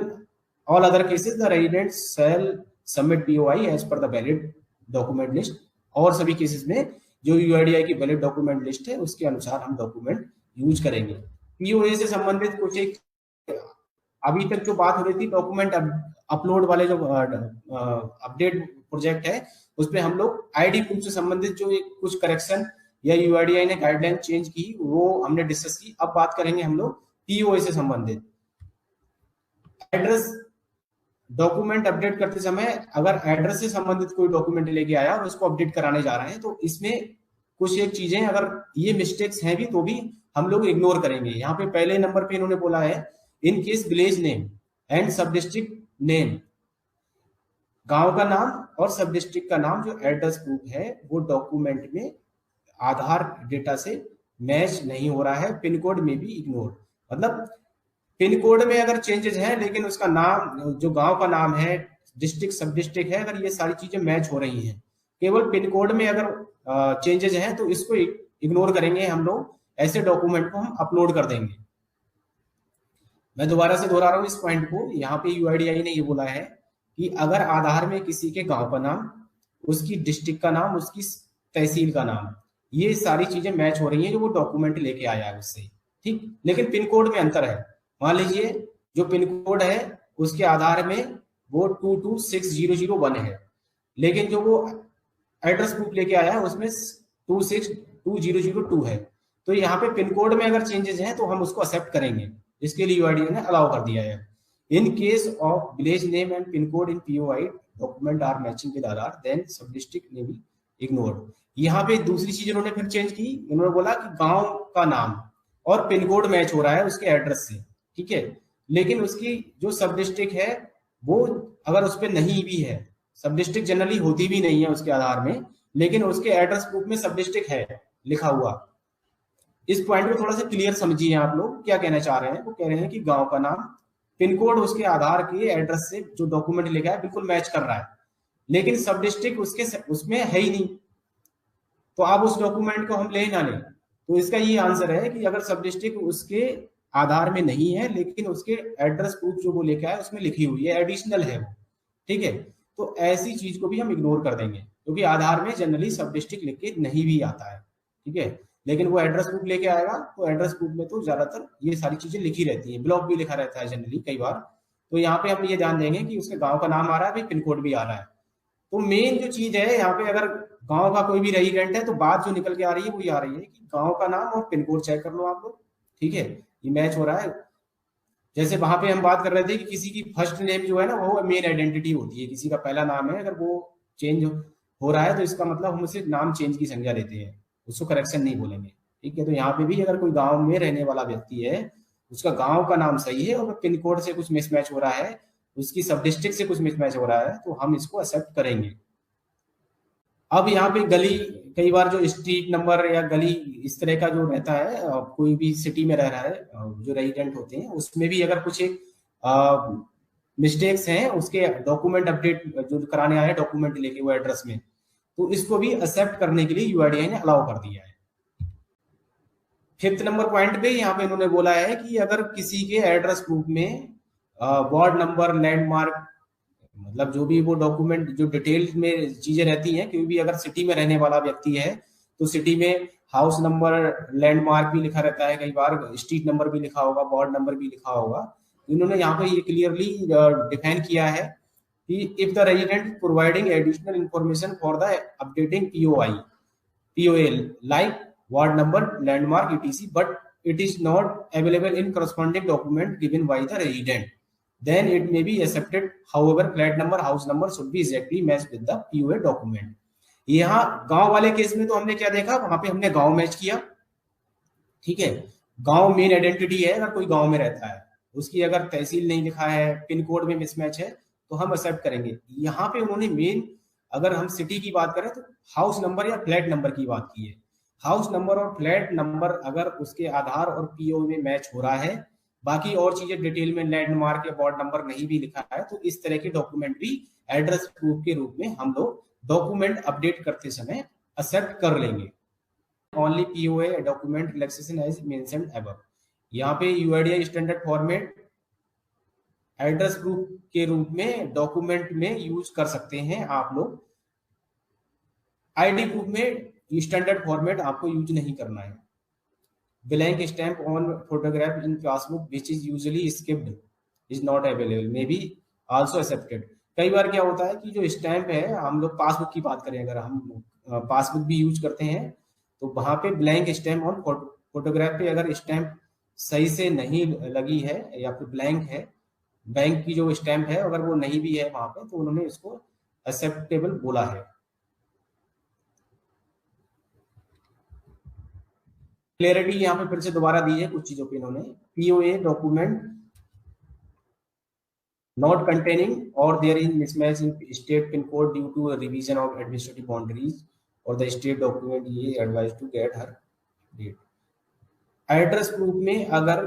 all other cases the resident shall submit POI as per the valid document list. और सभी केसेस में जो UIDAI की वैलिड डॉक्यूमेंट लिस्ट है उसके अनुसार हम डॉक्यूमेंट यूज करेंगे। POA से संबंधित कुछ एक अभी तक जो बात हो रही थी डॉक्यूमेंट अपलोड वाले जो अपडेट प्रोजेक्ट है उसमें हम लोग ID प्रूफ से संबंधित जो एक कुछ करेक्शन या UIDAI ने गाइडलाइन चेंज की वो हमने डिस्कस की। अब बात करेंगे हम लोग POA से संबंधित। एड्रेस डॉक्यूमेंट अपडेट करते समय अगर एड्रेस से संबंधित कोई डॉक्यूमेंट लेके आया और उसको अपडेट कराने जा रहे हैं तो इसमें कुछ एक चीजें अगर ये मिस्टेक्स हैं भी तो भी हम लोग इग्नोर करेंगे। यहाँ पे पहले नंबर पे इन्होंने बोला है in case village name and सब डिस्ट्रिक्ट नेम, गांव का नाम और सब डिस्ट्रिक्ट का नाम जो एड्रेस प्रूफ है वो डॉक्यूमेंट में आधार डेटा से मैच नहीं हो रहा है, पिन कोड में भी इग्नोर, मतलब पिन कोड में अगर चेंजेस है लेकिन उसका नाम जो गांव का नाम है, डिस्ट्रिक्ट सब डिस्ट्रिक्ट है, अगर ये सारी चीजें मैच हो रही हैं, केवल पिन कोड में अगर चेंजेस हैं तो इसको इग्नोर करेंगे हम लोग, ऐसे डॉक्यूमेंट को हम अपलोड कर देंगे। मैं दोबारा से दोहरा रहा हूँ इस पॉइंट को। यहाँ पे UIDAI ने ये बोला है कि अगर आधार में किसी के गांव का नाम, उसकी डिस्ट्रिक्ट का नाम, उसकी तहसील का नाम, ये सारी चीजें मैच हो रही हैं जो वो डॉक्यूमेंट लेके आया है उससे, ठीक, लेकिन पिन कोड में अंतर है। मान लीजिए जो पिन कोड है उसके आधार में वो 226001 है, लेकिन जो वो एड्रेस प्रूफ लेके आया है, उसमें 262002 है, तो यहाँ पे पिन कोड में अगर चेंजेस हैं तो हम उसको एक्सेप्ट करेंगे, इसके लिए यूआईडीए ने अलाउ कर दिया है। In case of village name and pin code in POI document are matching with Aadhaar then sub district ने भी इग्नोर्ड। यहाँ पे दूसरी चीज इन्होंने फिर चेंज की, इन्होंने बोला कि गांव का नाम और पिन कोड मैच हो रहा है उसके एड्रेस से, ठीक है, लेकिन उसकी जो सब डिस्ट्रिक्ट है वो अगर उस पर नहीं भी है, सब डिस्ट्रिक्ट जनरली होती भी नहीं है उसके आधार में, लेकिन उसके एड्रेस प्रूफ में सब डिस्ट्रिक्ट है लिखा हुआ। इस पॉइंट को थोड़ा सा क्लियर समझिए, आप लोग क्या कहना चाह रहे हैं। वो कह रहे हैं कि गांव का नाम पिन कोड उसके आधार के एड्रेस से जो डॉक्यूमेंट लिखा है बिल्कुल मैच कर रहा है, लेकिन सब डिस्ट्रिक्ट उसके उसमें है ही नहीं, तो आप उस डॉक्यूमेंट को हम ले ना लें। तो इसका ये आंसर है कि अगर सब डिस्ट्रिक्ट उसके आधार में नहीं है लेकिन उसके एड्रेस प्रूफ जो वो लेके आया उसमें लिखी हुई है, एडिशनल है वो, ठीक है, तो ऐसी चीज को भी हम इग्नोर कर देंगे, क्योंकि आधार में जनरली सब डिस्ट्रिक्ट लिख के नहीं भी आता है, ठीक है, लेकिन वो एड्रेस प्रूफ लेके आएगा तो एड्रेस प्रूफ में तो ज्यादातर ये सारी चीजें लिखी रहती है, ब्लॉक भी लिखा रहता है जनरली कई बार। तो यहाँ पे हम ये ध्यान देंगे कि उसके गांव का नाम आ रहा है, भाई पिन कोड भी आ रहा है। तो मेन जो चीज है यहाँ पे, अगर गांव का कोई भी रेजिडेंट है तो बात जो निकल के आ रही है वो ये आ रही है कि गांव का नाम और पिन कोड चेक कर लो आप लोग, ठीक है, ये मैच हो रहा है। जैसे वहां पे हम बात कर रहे थे कि किसी की फर्स्ट नेम जो है ना वो मेन आइडेंटिटी होती है, किसी का पहला नाम है अगर वो चेंज हो रहा है तो इसका मतलब हम उसे नाम चेंज की संज्ञा लेते हैं, उसको करेक्शन नहीं बोलेंगे, ठीक है। तो यहाँ पे भी अगर कोई गांव में रहने वाला व्यक्ति है, उसका गांव का नाम सही है और पिन कोड से कुछ मिसमैच हो रहा है, उसकी सब डिस्ट्रिक्ट से कुछ मिसमैच हो रहा है, तो हम इसको एक्सेप्ट करेंगे। अब यहाँ पे गली, कई बार जो स्ट्रीट नंबर या गली इस तरह का जो रहता है, कोई भी सिटी में रह रहा है, जो रेजिडेंट होते हैं उसमें भी अगर कुछ एक मिस्टेक्स हैं उसके डॉक्यूमेंट अपडेट जो कराने आए डॉक्यूमेंट लेके वो एड्रेस में, तो इसको भी एक्सेप्ट करने के लिए यूआईडीआई ने अलाउ कर दिया है। फिफ्थ नंबर पॉइंट पे यहाँ पे इन्होंने बोला है कि अगर किसी के एड्रेस प्रूफ में वार्ड नंबर, लैंडमार्क, मतलब जो भी वो डॉक्यूमेंट जो डिटेल में चीजें रहती हैं, क्योंकि अगर सिटी में रहने वाला व्यक्ति है तो सिटी में हाउस नंबर, लैंडमार्क भी लिखा रहता है, कई बार स्ट्रीट नंबर भी लिखा होगा, वार्ड नंबर भी लिखा होगा। इन्होंने यहाँ पे ये क्लियरली डिफाइन किया है कि if the resident providing additional information for the updating POL like ward number, landmark etc, but it is not available in corresponding document given by the resident, then it may be accepted. However, flat number, house number should be exactly matched with the POA document. यहाँ गांव वाले case में तो हमने क्या देखा, वहां पे हमने गांव मैच किया, ठीक है, गांव मेन आइडेंटिटी है, अगर कोई गांव में रहता है उसकी अगर तहसील नहीं लिखा है, पिन कोड में मिसमैच है तो हम एक्सेप्ट करेंगे। यहाँ पे उन्होंने मेन, अगर हम सिटी की बात करें तो हाउस नंबर या फ्लैट नंबर की बात की है। हाउस नंबर और फ्लैट नंबर अगर उसके आधार और पीओ में मैच हो रहा है, बाकी और चीजें डिटेल में लैंडमार्क या वार्ड नंबर नहीं भी लिखा है, तो इस तरह के डॉक्यूमेंट भी एड्रेस प्रूफ के रूप में हम लोग डॉक्यूमेंट अपडेट करते समय एक्सेप्ट कर लेंगे। Only POA document relaxation as mentioned above. यहाँ पे UIDAI standard format address proof के रूप में डॉक्यूमेंट में यूज कर सकते हैं आप लोग। आईडी प्रूफ में स्टैंडर्ड फॉर्मेट आपको यूज नहीं करना है। Blank stamp on photograph in passbook which is usually skipped is not available may be also accepted. कई बार क्या होता है कि जो स्टैम्प है, हम लोग पासबुक की बात करें, अगर हम पासबुक भी यूज करते हैं तो वहां पे ब्लैंक स्टैम्प ऑन फोटोग्राफ पे अगर स्टैम्प सही से नहीं लगी है या फिर ब्लैंक है, बैंक की जो स्टैम्प है अगर वो नहीं भी है वहां पे, तो उन्होंने इसको एक्सेप्टेबल बोला है। क्लियरिटी यहाँ पे फिर से दोबारा दी है कुछ चीजों पे इन्होंने। पीओए डॉक्यूमेंट नॉट कंटेनिंग और there is mismatch in state pin code due to revision of administrative boundaries और द स्टेट डॉक्यूमेंट ये advise to get her date. Address proof में अगर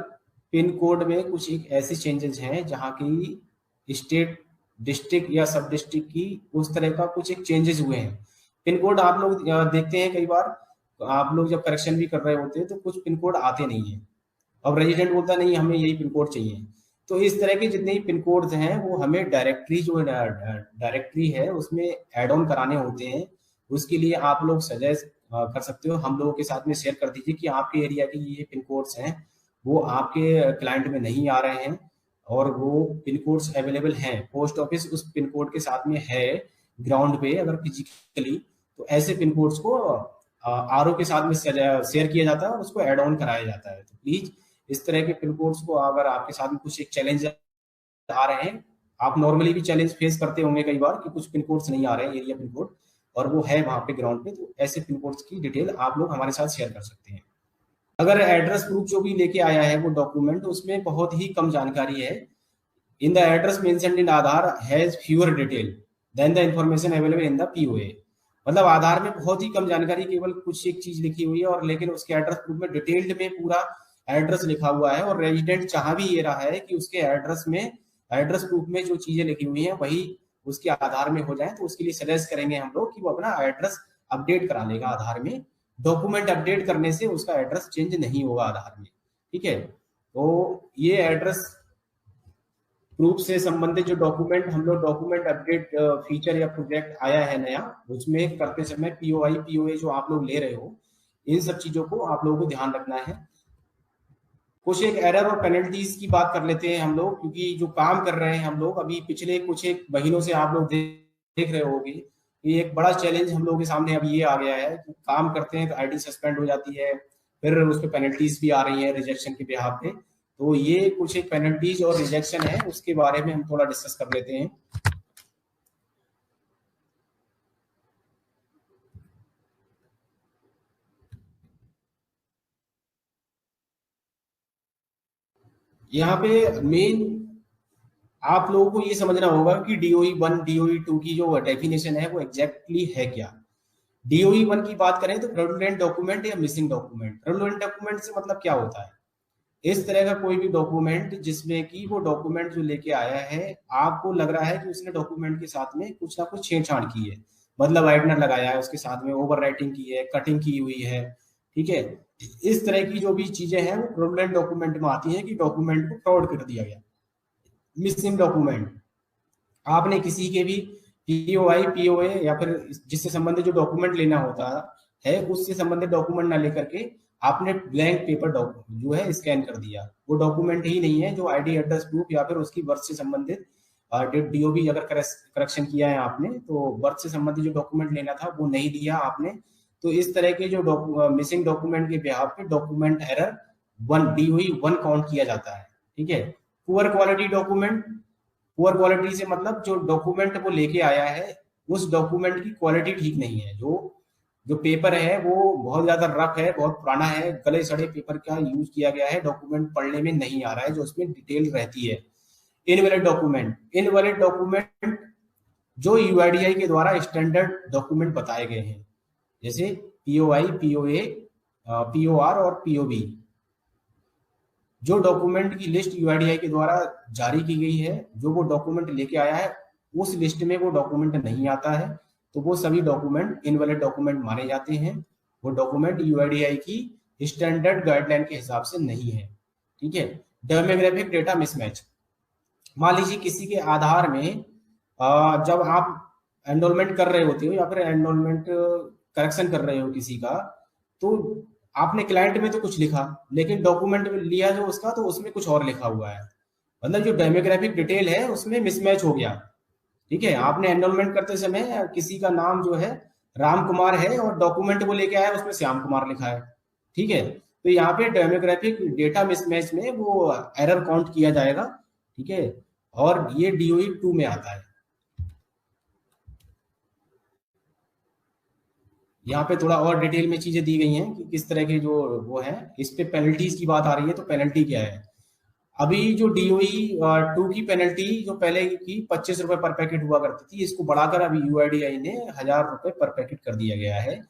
पिन कोड में कुछ एक ऐसे चेंजेस हैं जहां की स्टेट, डिस्ट्रिक्ट या सब डिस्ट्रिक्ट की उस तरह का कुछ एक चेंजेस हुए हैं। पिन कोड आप लोग देखते हैं कई बार, आप लोग जब करेक्शन भी कर रहे होते हैं तो कुछ पिन कोड आते नहीं है, अब रेजिडेंट बोलता नहीं हमें यही पिन कोड चाहिए। तो इस तरह के जितने पिन कोड्स हैं वो हमें डायरेक्टरी, जो डायरेक्टरी है उसमें ऐड ऑन कराने होते हैं। उसके लिए आप लोग सजेस्ट कर सकते हो, हम लोगों के साथ में शेयर कर दीजिए कि आपके एरिया के ये पिन कोड्स हैं, वो आपके क्लाइंट में नहीं आ रहे हैं और वो पिन कोड्स अवेलेबल हैं, पोस्ट ऑफिस उस पिन कोड के साथ में है ग्राउंड पे अगर फिजिकली, तो ऐसे पिन कोड्स को आरओ के साथ में शेयर किया जाता है और उसको ऐड ऑन कराया जाता है। तो प्लीज इस तरह के पिन कोड्स को, अगर आपके साथ में कुछ एक चैलेंज आ रहे हैं, आप नॉर्मली भी चैलेंज फेस करते होंगे कई बार कि कुछ पिन कोड्स नहीं आ रहे हैं, एरिया पिन कोड, और वो है वहां पे ग्राउंड पे, तो ऐसे पिन कोड्स की डिटेल आप लोग हमारे साथ शेयर कर सकते हैं। अगर एड्रेस प्रूफ जो भी लेके आया है वो डॉक्यूमेंट, उसमें बहुत ही कम जानकारी है। In the address mentioned in Aadhaar has fewer detail than the information available in the POA. मतलब आधार में बहुत ही कम जानकारी, केवल कुछ एक चीज लिखी हुई है, और लेकिन उसके एड्रेस प्रूफ में डिटेल्ड में पूरा एड्रेस लिखा हुआ है, और रेजिडेंट चाह भी ये रहा है कि उसके एड्रेस में, एड्रेस प्रूफ में जो चीजें लिखी हुई हैं वही उसके आधार में हो जाए। तो उसके लिए सजेस्ट करेंगे हम लोग कि वो अपना एड्रेस अपडेट करा लेगा आधार में। डॉक्यूमेंट अपडेट करने से उसका एड्रेस चेंज नहीं होगा आधार में, ठीक है। तो ये एड्रेस प्रूफ से संबंधित जो डॉक्यूमेंट हम लोग, डॉक्यूमेंट अपडेट फीचर या प्रोजेक्ट आया है नया, उसमें करते समय पीओआई पीओए जो आप लोग ले रहे हो, इन सब चीजों को आप लोगों को ध्यान रखना है। कुछ एक एरर और पेनल्टीज की बात कर लेते हैं हम लोग, क्योंकि जो काम कर रहे हैं हम लोग अभी पिछले कुछ एक महीनों से, आप लोग देख रहे होंगे कि एक बड़ा चैलेंज हम लोगों के सामने अभी ये आ गया है कि काम करते हैं तो आईडी सस्पेंड हो जाती है, फिर उस पर पेनल्टीज भी आ रही है रिजेक्शन के बिहाफ पे। तो ये कुछ एक पेनल्टीज और रिजेक्शन है, उसके बारे में हम थोड़ा डिस्कस कर लेते हैं। यहाँ पे मेन आप लोगों को ये समझना होगा कि डीओई 1 डीओई 2 की जो डेफिनेशन है वो एग्जैक्टली है क्या। डीओई 1 की बात करें तो फ्रॉडुलेंट डॉक्यूमेंट या मिसिंग डॉक्यूमेंट। फ्रॉडुलेंट डॉक्यूमेंट से मतलब क्या होता है, इस तरह का कोई भी डॉक्यूमेंट जिसमें कि वो डॉक्यूमेंट जो लेके आया है, आपको लग रहा है कि उसने डॉक्यूमेंट के साथ में कुछ ना कुछ छेड़छाड़ की है, मतलब वाइटनर लगाया है उसके साथ में, ओवर राइटिंग की है, कटिंग की हुई है, ठीक है। इस तरह की जो भी चीजें हैं वो फ्रॉडुलेंट डॉक्यूमेंट में आती हैं कि डॉक्यूमेंट को फ्रॉड कर दिया गया। मिसिंग डॉक्यूमेंट, आपने किसी के भी पीओआई पीओए या फिर जिससे संबंधित जो डॉक्यूमेंट लेना होता है उससे संबंधित डॉक्यूमेंट ना लेकर के आपने ब्लैंक पेपर जो है स्कैन कर दिया, वो डॉक्यूमेंट ही नहीं है। जो आईडी एड्रेस प्रूफ या फिर उसकी बर्थ से संबंधित डीओबी अगर करेक्शन किया है आपने, तो बर्थ से संबंधित जो डॉक्यूमेंट लेना था वो नहीं दिया आपने, तो इस तरह के जो मिसिंग डॉक्यूमेंट के बिहाफ पे डॉक्यूमेंट एरर 1 डीओई 1 काउंट किया जाता है, ठीक है। Poor quality document, poor quality से मतलब जो डॉक्यूमेंट वो लेके आया है उस डॉक्यूमेंट की क्वालिटी ठीक नहीं है, जो पेपर है वो बहुत ज्यादा रफ है, बहुत पुराना है, गले सड़े पेपर का यूज किया गया है, डॉक्यूमेंट पढ़ने में नहीं आ रहा है जो उसमें डिटेल रहती है। इनवैलिड डॉक्यूमेंट, इनवैलिड डॉक्यूमेंट जो यूआईडीआई के द्वारा स्टैंडर्ड डॉक्यूमेंट बताए गए हैं, जैसे पीओआई पीओए पीओआर और पीओबी, जो डॉक्यूमेंट की लिस्ट यूआईडीआई के द्वारा जारी की गई है, जो वो डॉक्यूमेंट लेके आया है उस लिस्ट में वो डॉक्यूमेंट नहीं आता है, तो वो सभी डॉक्यूमेंट इनवैलिड डॉक्यूमेंट माने जाते हैं। वो डॉक्यूमेंट यूआईडीआई की स्टैंडर्ड गाइडलाइन के हिसाब से नहीं है, ठीक है। डेमोग्राफिक डेटा मिसमैच, मान लीजिए किसी के आधार में जब आप एनरोलमेंट कर रहे होते हो या फिर एनरोलमेंट करेक्शन कर रहे हो किसी का, तो आपने क्लाइंट में तो कुछ लिखा, लेकिन डॉक्यूमेंट में लिया जो उसका तो उसमें कुछ और लिखा हुआ है, मतलब जो डेमोग्राफिक डिटेल है उसमें मिसमैच हो गया, ठीक है। आपने एनरोलमेंट करते समय किसी का नाम जो है राम कुमार है और डॉक्यूमेंट वो लेके आया उसमें श्याम कुमार लिखा है, ठीक है। तो यहाँ पे डेमोग्राफिक डेटा मिसमैच में वो एरर काउंट किया जाएगा, ठीक है, और ये डीओई 2 में आता है। यहाँ पे थोड़ा और डिटेल में चीजें दी गई हैं कि किस तरह के जो वो है। इस पे पेनल्टीज की बात आ रही है, तो पेनल्टी क्या है। अभी जो डीओई 2 की पेनल्टी जो पहले की 25 रुपए पर पैकेट हुआ करती थी, इसको बढ़ाकर अभी यूआईडीआई ने 1000 रुपए पर पैकेट कर दिया गया है।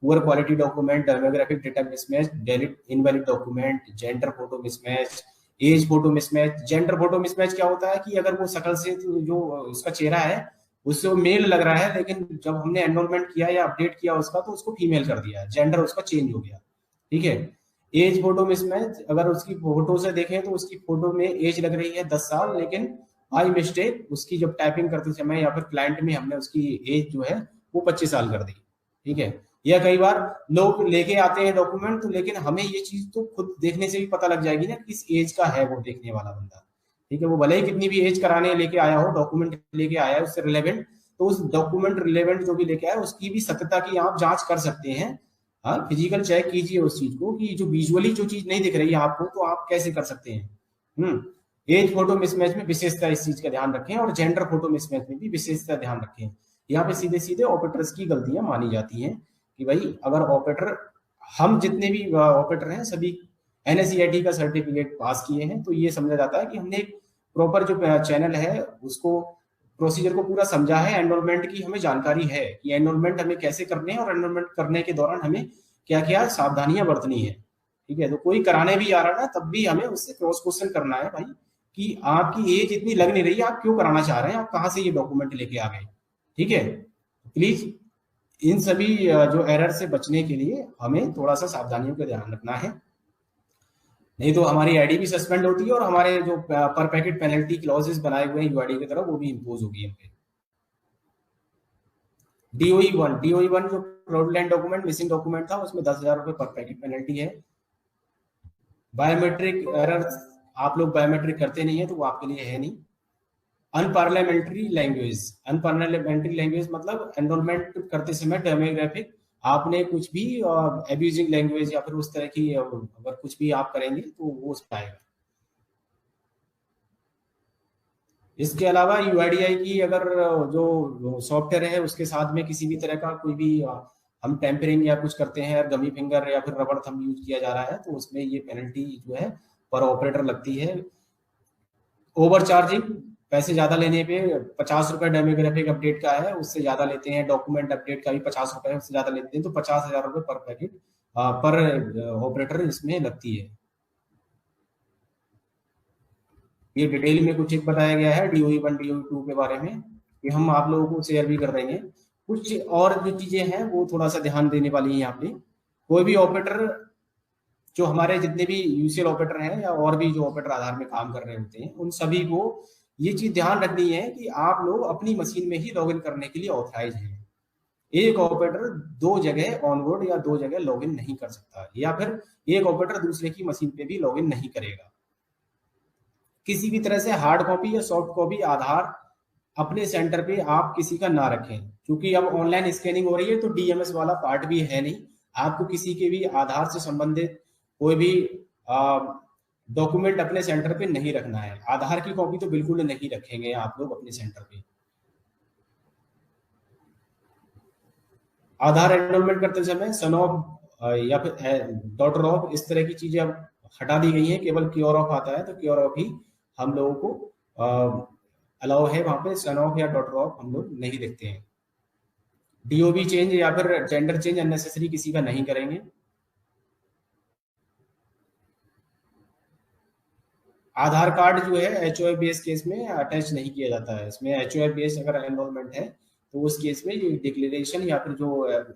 Poor quality document, demographic data mismatch, delete invalid document, gender photo mismatch, age photo mismatch. Gender photo mismatch क्या होता है कि अगर वो शक्ल से जो उसका चेहरा है उससे वो मेल लग रहा है, लेकिन जब हमने एनरोलमेंट किया या अपडेट किया उसका तो उसको फीमेल कर दिया, जेंडर उसका चेंज हो गया, ठीक है। एज फोटो मिसमैच, अगर उसकी फोटो से देखें तो उसकी फोटो में एज लग रही है 10 साल, लेकिन बाई मिस्टेक उसकी जब टाइपिंग करते समय या फिर क्लाइंट में हमने उसकी एज जो है वो 25 साल कर दी, ठीक है। या कई बार लोग लेके आते हैं डॉक्यूमेंट, तो लेकिन हमें ये चीज तो खुद देखने से भी पता लग जाएगी ना किस एज का है वो देखने वाला बंदा, ठीक है। वो भले ही कितनी भी एज कराने लेके आया हो, डॉक्यूमेंट लेके आया है उससे रिलेवेंट, तो उस डॉक्यूमेंट रिलेवेंट जो भी लेके आए उसकी भी सत्यता की आप जांच कर सकते हैं। हाँ, फिजिकल चेक कीजिए उस चीज को कि जो विजुअली जो चीज नहीं दिख रही है आपको तो आप कैसे कर सकते हैं। एज फोटो मिसमैच में विशेषता इस चीज का ध्यान रखें, और जेंडर फोटो मिसमैच में भी विशेषता ध्यान रखें। यहाँ पे सीधे सीधे ऑपरेटर्स की गलतियां मानी जाती हैं कि भाई अगर ऑपरेटर, हम जितने भी ऑपरेटर हैं सभी एनएसईआईटी का सर्टिफिकेट पास किए हैं, तो ये समझा जाता है कि हमने एक प्रॉपर जो चैनल है उसको, प्रोसीजर को पूरा समझा है, एनरोलमेंट की हमें जानकारी है कि एनरोलमेंट हमें कैसे करने हैं और एनरोलमेंट करने के दौरान हमें क्या क्या सावधानियां बरतनी है। ठीक है, तो कोई कराने भी आ रहा है तब भी हमें उससे क्रॉस क्वेश्चन करना है भाई कि आपकी एज इतनी लग नहीं रही है, आप क्यों कराना चाह रहे हैं, आप कहाँ से ये डॉक्यूमेंट लेके आ गए। ठीक है, प्लीज इन सभी जो एरर से बचने के लिए हमें थोड़ा सा सावधानियों का ध्यान रखना है, नहीं तो हमारी आईडी भी सस्पेंड होती है और हमारे जो पर पैकेट पेनल्टी क्लॉजेस बनाए हुए हैं यूआईडी की तरफ वो भी इम्पोज होगी हम पे। डीओई वन जो फ्रॉडुलेंट डॉक्यूमेंट, मिसिंग डॉक्यूमेंट था, उसमें 10,000 रुपए पर पैकेट पेनल्टी है। बायोमेट्रिक एरर, आप लोग बायोमेट्रिक करते नहीं है तो वो आपके लिए है नहीं। अनपार्लियामेंट्री लैंग्वेज मतलब एनरोलमेंट करते समय डेमोग्राफिक आपने कुछ भी एब्यूजिंग लैंग्वेज या फिर उस तरह की अगर कुछ भी आप करेंगे तो वो उस पर आएगा। इसके अलावा यूआईडीआई की अगर जो सॉफ्टवेयर है उसके साथ में किसी भी तरह का कोई भी हम टेम्परिंग या कुछ करते हैं, गमी फिंगर या फिर रबड़ थंब यूज किया जा रहा है तो उसमें ये पेनल्टी जो है पर ऑपरेटर लगती है। ओवर चार्जिंग, पैसे ज्यादा लेने पे 50 रुपए डेमोग्राफिक अपडेट का है, उससे ज्यादा लेते हैं, डॉक्यूमेंट अपडेट का भी 50 रुपए उससे ज्यादा लेते हैं, तो 50,000 रुपए पर पैकेट पर ऑपरेटर इसमें लगती है। ये डिटेल में कुछ एक बताया गया है DOE 1 DOE 2 के बारे में, कि हम आप लोगों को शेयर भी कर देंगे। कुछ और जो चीजें हैं वो थोड़ा सा ध्यान देने वाली है यहाँ पे। कोई भी ऑपरेटर, जो हमारे जितने भी यूसीएल ऑपरेटर हैं या और भी जो ऑपरेटर आधार में काम कर रहे होते हैं, उन सभी को ये चीज ध्यान रखनी है कि आप लोग अपनी मशीन में ही लॉगिन करने के लिए ऑथराइज हैं। एक ऑपरेटर दो जगह ऑनबोर्ड या दो जगह लॉगिन नहीं कर सकता, या फिर एक ऑपरेटर दूसरे की मशीन पे भी लॉगिन नहीं करेगा। किसी भी तरह से हार्ड कॉपी या सॉफ्ट कॉपी आधार अपने सेंटर पे आप किसी का ना रखें, क्योंकि अब ऑनलाइन स्कैनिंग हो रही है तो डीएमएस वाला पार्ट भी है नहीं। आपको किसी के भी आधार से संबंधित कोई भी डॉक्यूमेंट अपने सेंटर पे नहीं रखना है। आधार की कॉपी तो बिल्कुल नहीं रखेंगे आप लोग अपने सेंटर पे। आधार एनरोलमेंट करते समय सन ऑफ या फिर डॉटर ऑफ इस तरह की चीजें अब हटा दी गई हैं, केवल क्योर ऑफ आता है तो क्योर ऑफ ही हम लोगों को अलाउ है, वहां पे सन ऑफ या डॉटर ऑफ हम लोग नहीं देखते हैं। डीओबी चेंज या फिर जेंडर चेंज अननेसेसरी किसी का नहीं करेंगे। आधार कार्ड जो है एचओआई बेस केस में अटैच नहीं किया जाता है। इसमें एचओआई बेस अगर एनरोलमेंट है तो उस केस में ये डिक्लेरेशन या फिर जो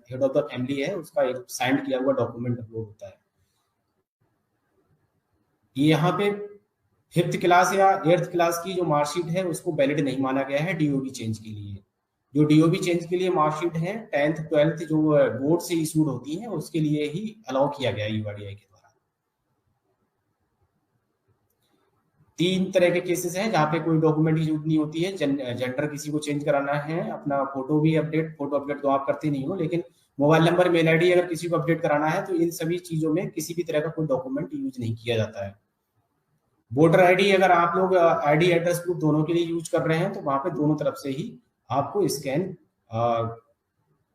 हेड ऑफ द फैमिली है उसका एक साइन किया हुआ डॉक्यूमेंट अपलोड होता है। ये यहाँ पे 5th क्लास या 8th क्लास की जो मार्कशीट है उसको वैलिड नहीं माना गया है डीओबी चेंज के लिए। जो डीओबी चेंज के लिए मार्कशीट है 10th 12th जो बोर्ड से इशूड होती है उसके लिए ही अलाउ किया गया है यूआईडीआई के द्वारा। 3 तरह के केसेस हैं जहाँ पे कोई डॉक्यूमेंट की जरूरत नहीं होती है। जेंडर किसी को चेंज कराना है, अपना फोटो भी अपडेट, फोटो अपडेट तो आप करते नहीं हो, लेकिन मोबाइल नंबर मेल आईडी अगर किसी को अपडेट कराना है तो इन सभी चीजों में किसी भी तरह का कोई डॉक्यूमेंट यूज नहीं किया जाता है। वोटर आईडी अगर आप लोग आईडी एड्रेस प्रूफ दोनों के लिए यूज कर रहे हैं तो वहां पे दोनों तरफ से ही आपको स्कैन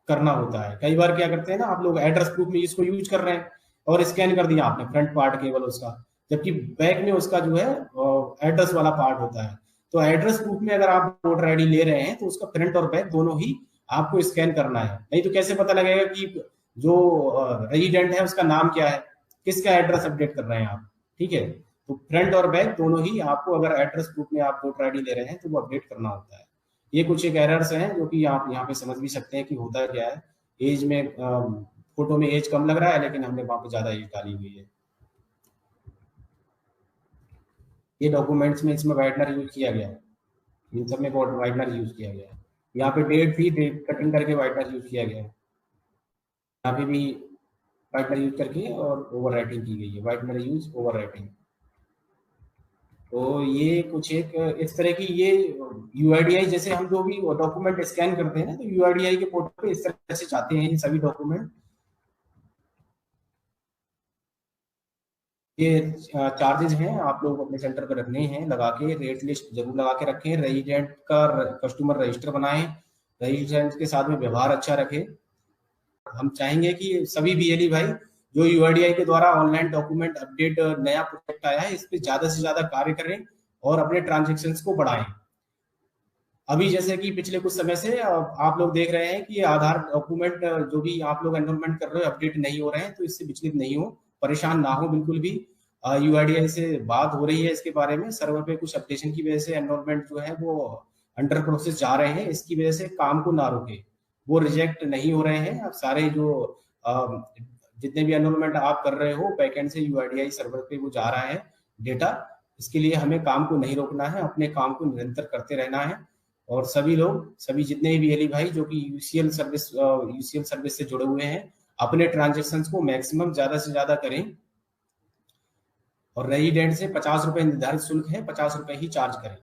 करना होता है। कई बार क्या करते हैं ना, आप लोग एड्रेस प्रूफ में इसको यूज कर रहे हैं और स्कैन कर दिया आपने फ्रंट पार्ट केवल उसका, जबकि बैक में उसका जो है एड्रेस वाला पार्ट होता है। तो एड्रेस प्रूफ में अगर आप वोटर आईडी ले रहे हैं तो उसका फ्रंट और बैक दोनों ही आपको स्कैन करना है, नहीं तो कैसे पता लगेगा कि जो रेजिडेंट है उसका नाम क्या है, किसका एड्रेस अपडेट कर रहे हैं आप। ठीक है, तो फ्रंट और बैक दोनों ही आपको अगर एड्रेस प्रूफ में आप वोटर आईडी ले रहे हैं तो वो अपडेट करना होता है। ये कुछ एक एरर्स हैं जो कि आप यहाँ पे समझ भी सकते हैं कि होता क्या है। एज में फोटो में एज कम लग रहा है लेकिन हमने वहां पे ज्यादा एज डाली हुई है। ये डॉक्यूमेंट्स में इसमें वाइटनर यूज किया गया है, इन सब में वाइटनर यूज किया गया है। यहाँ पे डेट थी, डेट कटिंग करके वाइटनर यूज किया गया है। यहाँ पे भी वाइटनर यूज करके और ओवर राइटिंग की गई है, वाइटनर यूज ओवर राइटिंग। तो ये कुछ एक इस तरह की ये यूआईडीआई, जैसे हम जो भी डॉक्यूमेंट स्कैन करते हैं ना, तो यूआईडीआई के पोर्टल पे इस तरह से चाहते हैं ये सभी डॉक्यूमेंट। ये चार्जेस हैं, आप लोग अपने सेंटर पर रखने हैं, लगा के रेट लिस्ट जरूर लगा के रखें, रेजिडेंट का कस्टमर रजिस्टर बनाएं, रेजिडेंट के साथ में व्यवहार अच्छा रखें। हम चाहेंगे कि सभी बीएलई भाई जो यूआईडीआई के द्वारा ऑनलाइन डॉक्यूमेंट अपडेट नया प्रोजेक्ट आया है, इस पे ज्यादा से ज्यादा कार्य करें और अपने ट्रांजेक्शन को बढ़ाएं। अभी जैसे कि पिछले कुछ समय से आप लोग देख रहे हैं कि आधार डॉक्यूमेंट जो भी आप लोग एनरोलमेंट कर रहे हो अपडेट नहीं हो रहे हैं, तो इससे विचलित नहीं हो, परेशान ना हो बिल्कुल भी। यूआईडीआई से बात हो रही है इसके बारे में, सर्वर पे कुछ अपडेशन की वजह से एनरोलमेंट जो है वो अंडर प्रोसेस जा रहे हैं, इसकी वजह से काम को ना रोके, वो रिजेक्ट नहीं हो रहे हैं। अब सारे जो जितने भी एनरोलमेंट आप कर रहे हो बैकएंड से यूआईडीआई सर्वर पे वो जा रहा है डेटा। इसके लिए हमें काम को नहीं रोकना है, अपने काम को निरंतर करते रहना है। और सभी लोग, सभी जितने भी एली भाई जो कि यूसीएल सर्विस से जुड़े हुए हैं, अपने ट्रांजेक्शन को मैक्सिमम ज्यादा से ज्यादा करें। और रेजिडेंट से ₹50 निर्धारित शुल्क है, ₹50 ही चार्ज करें।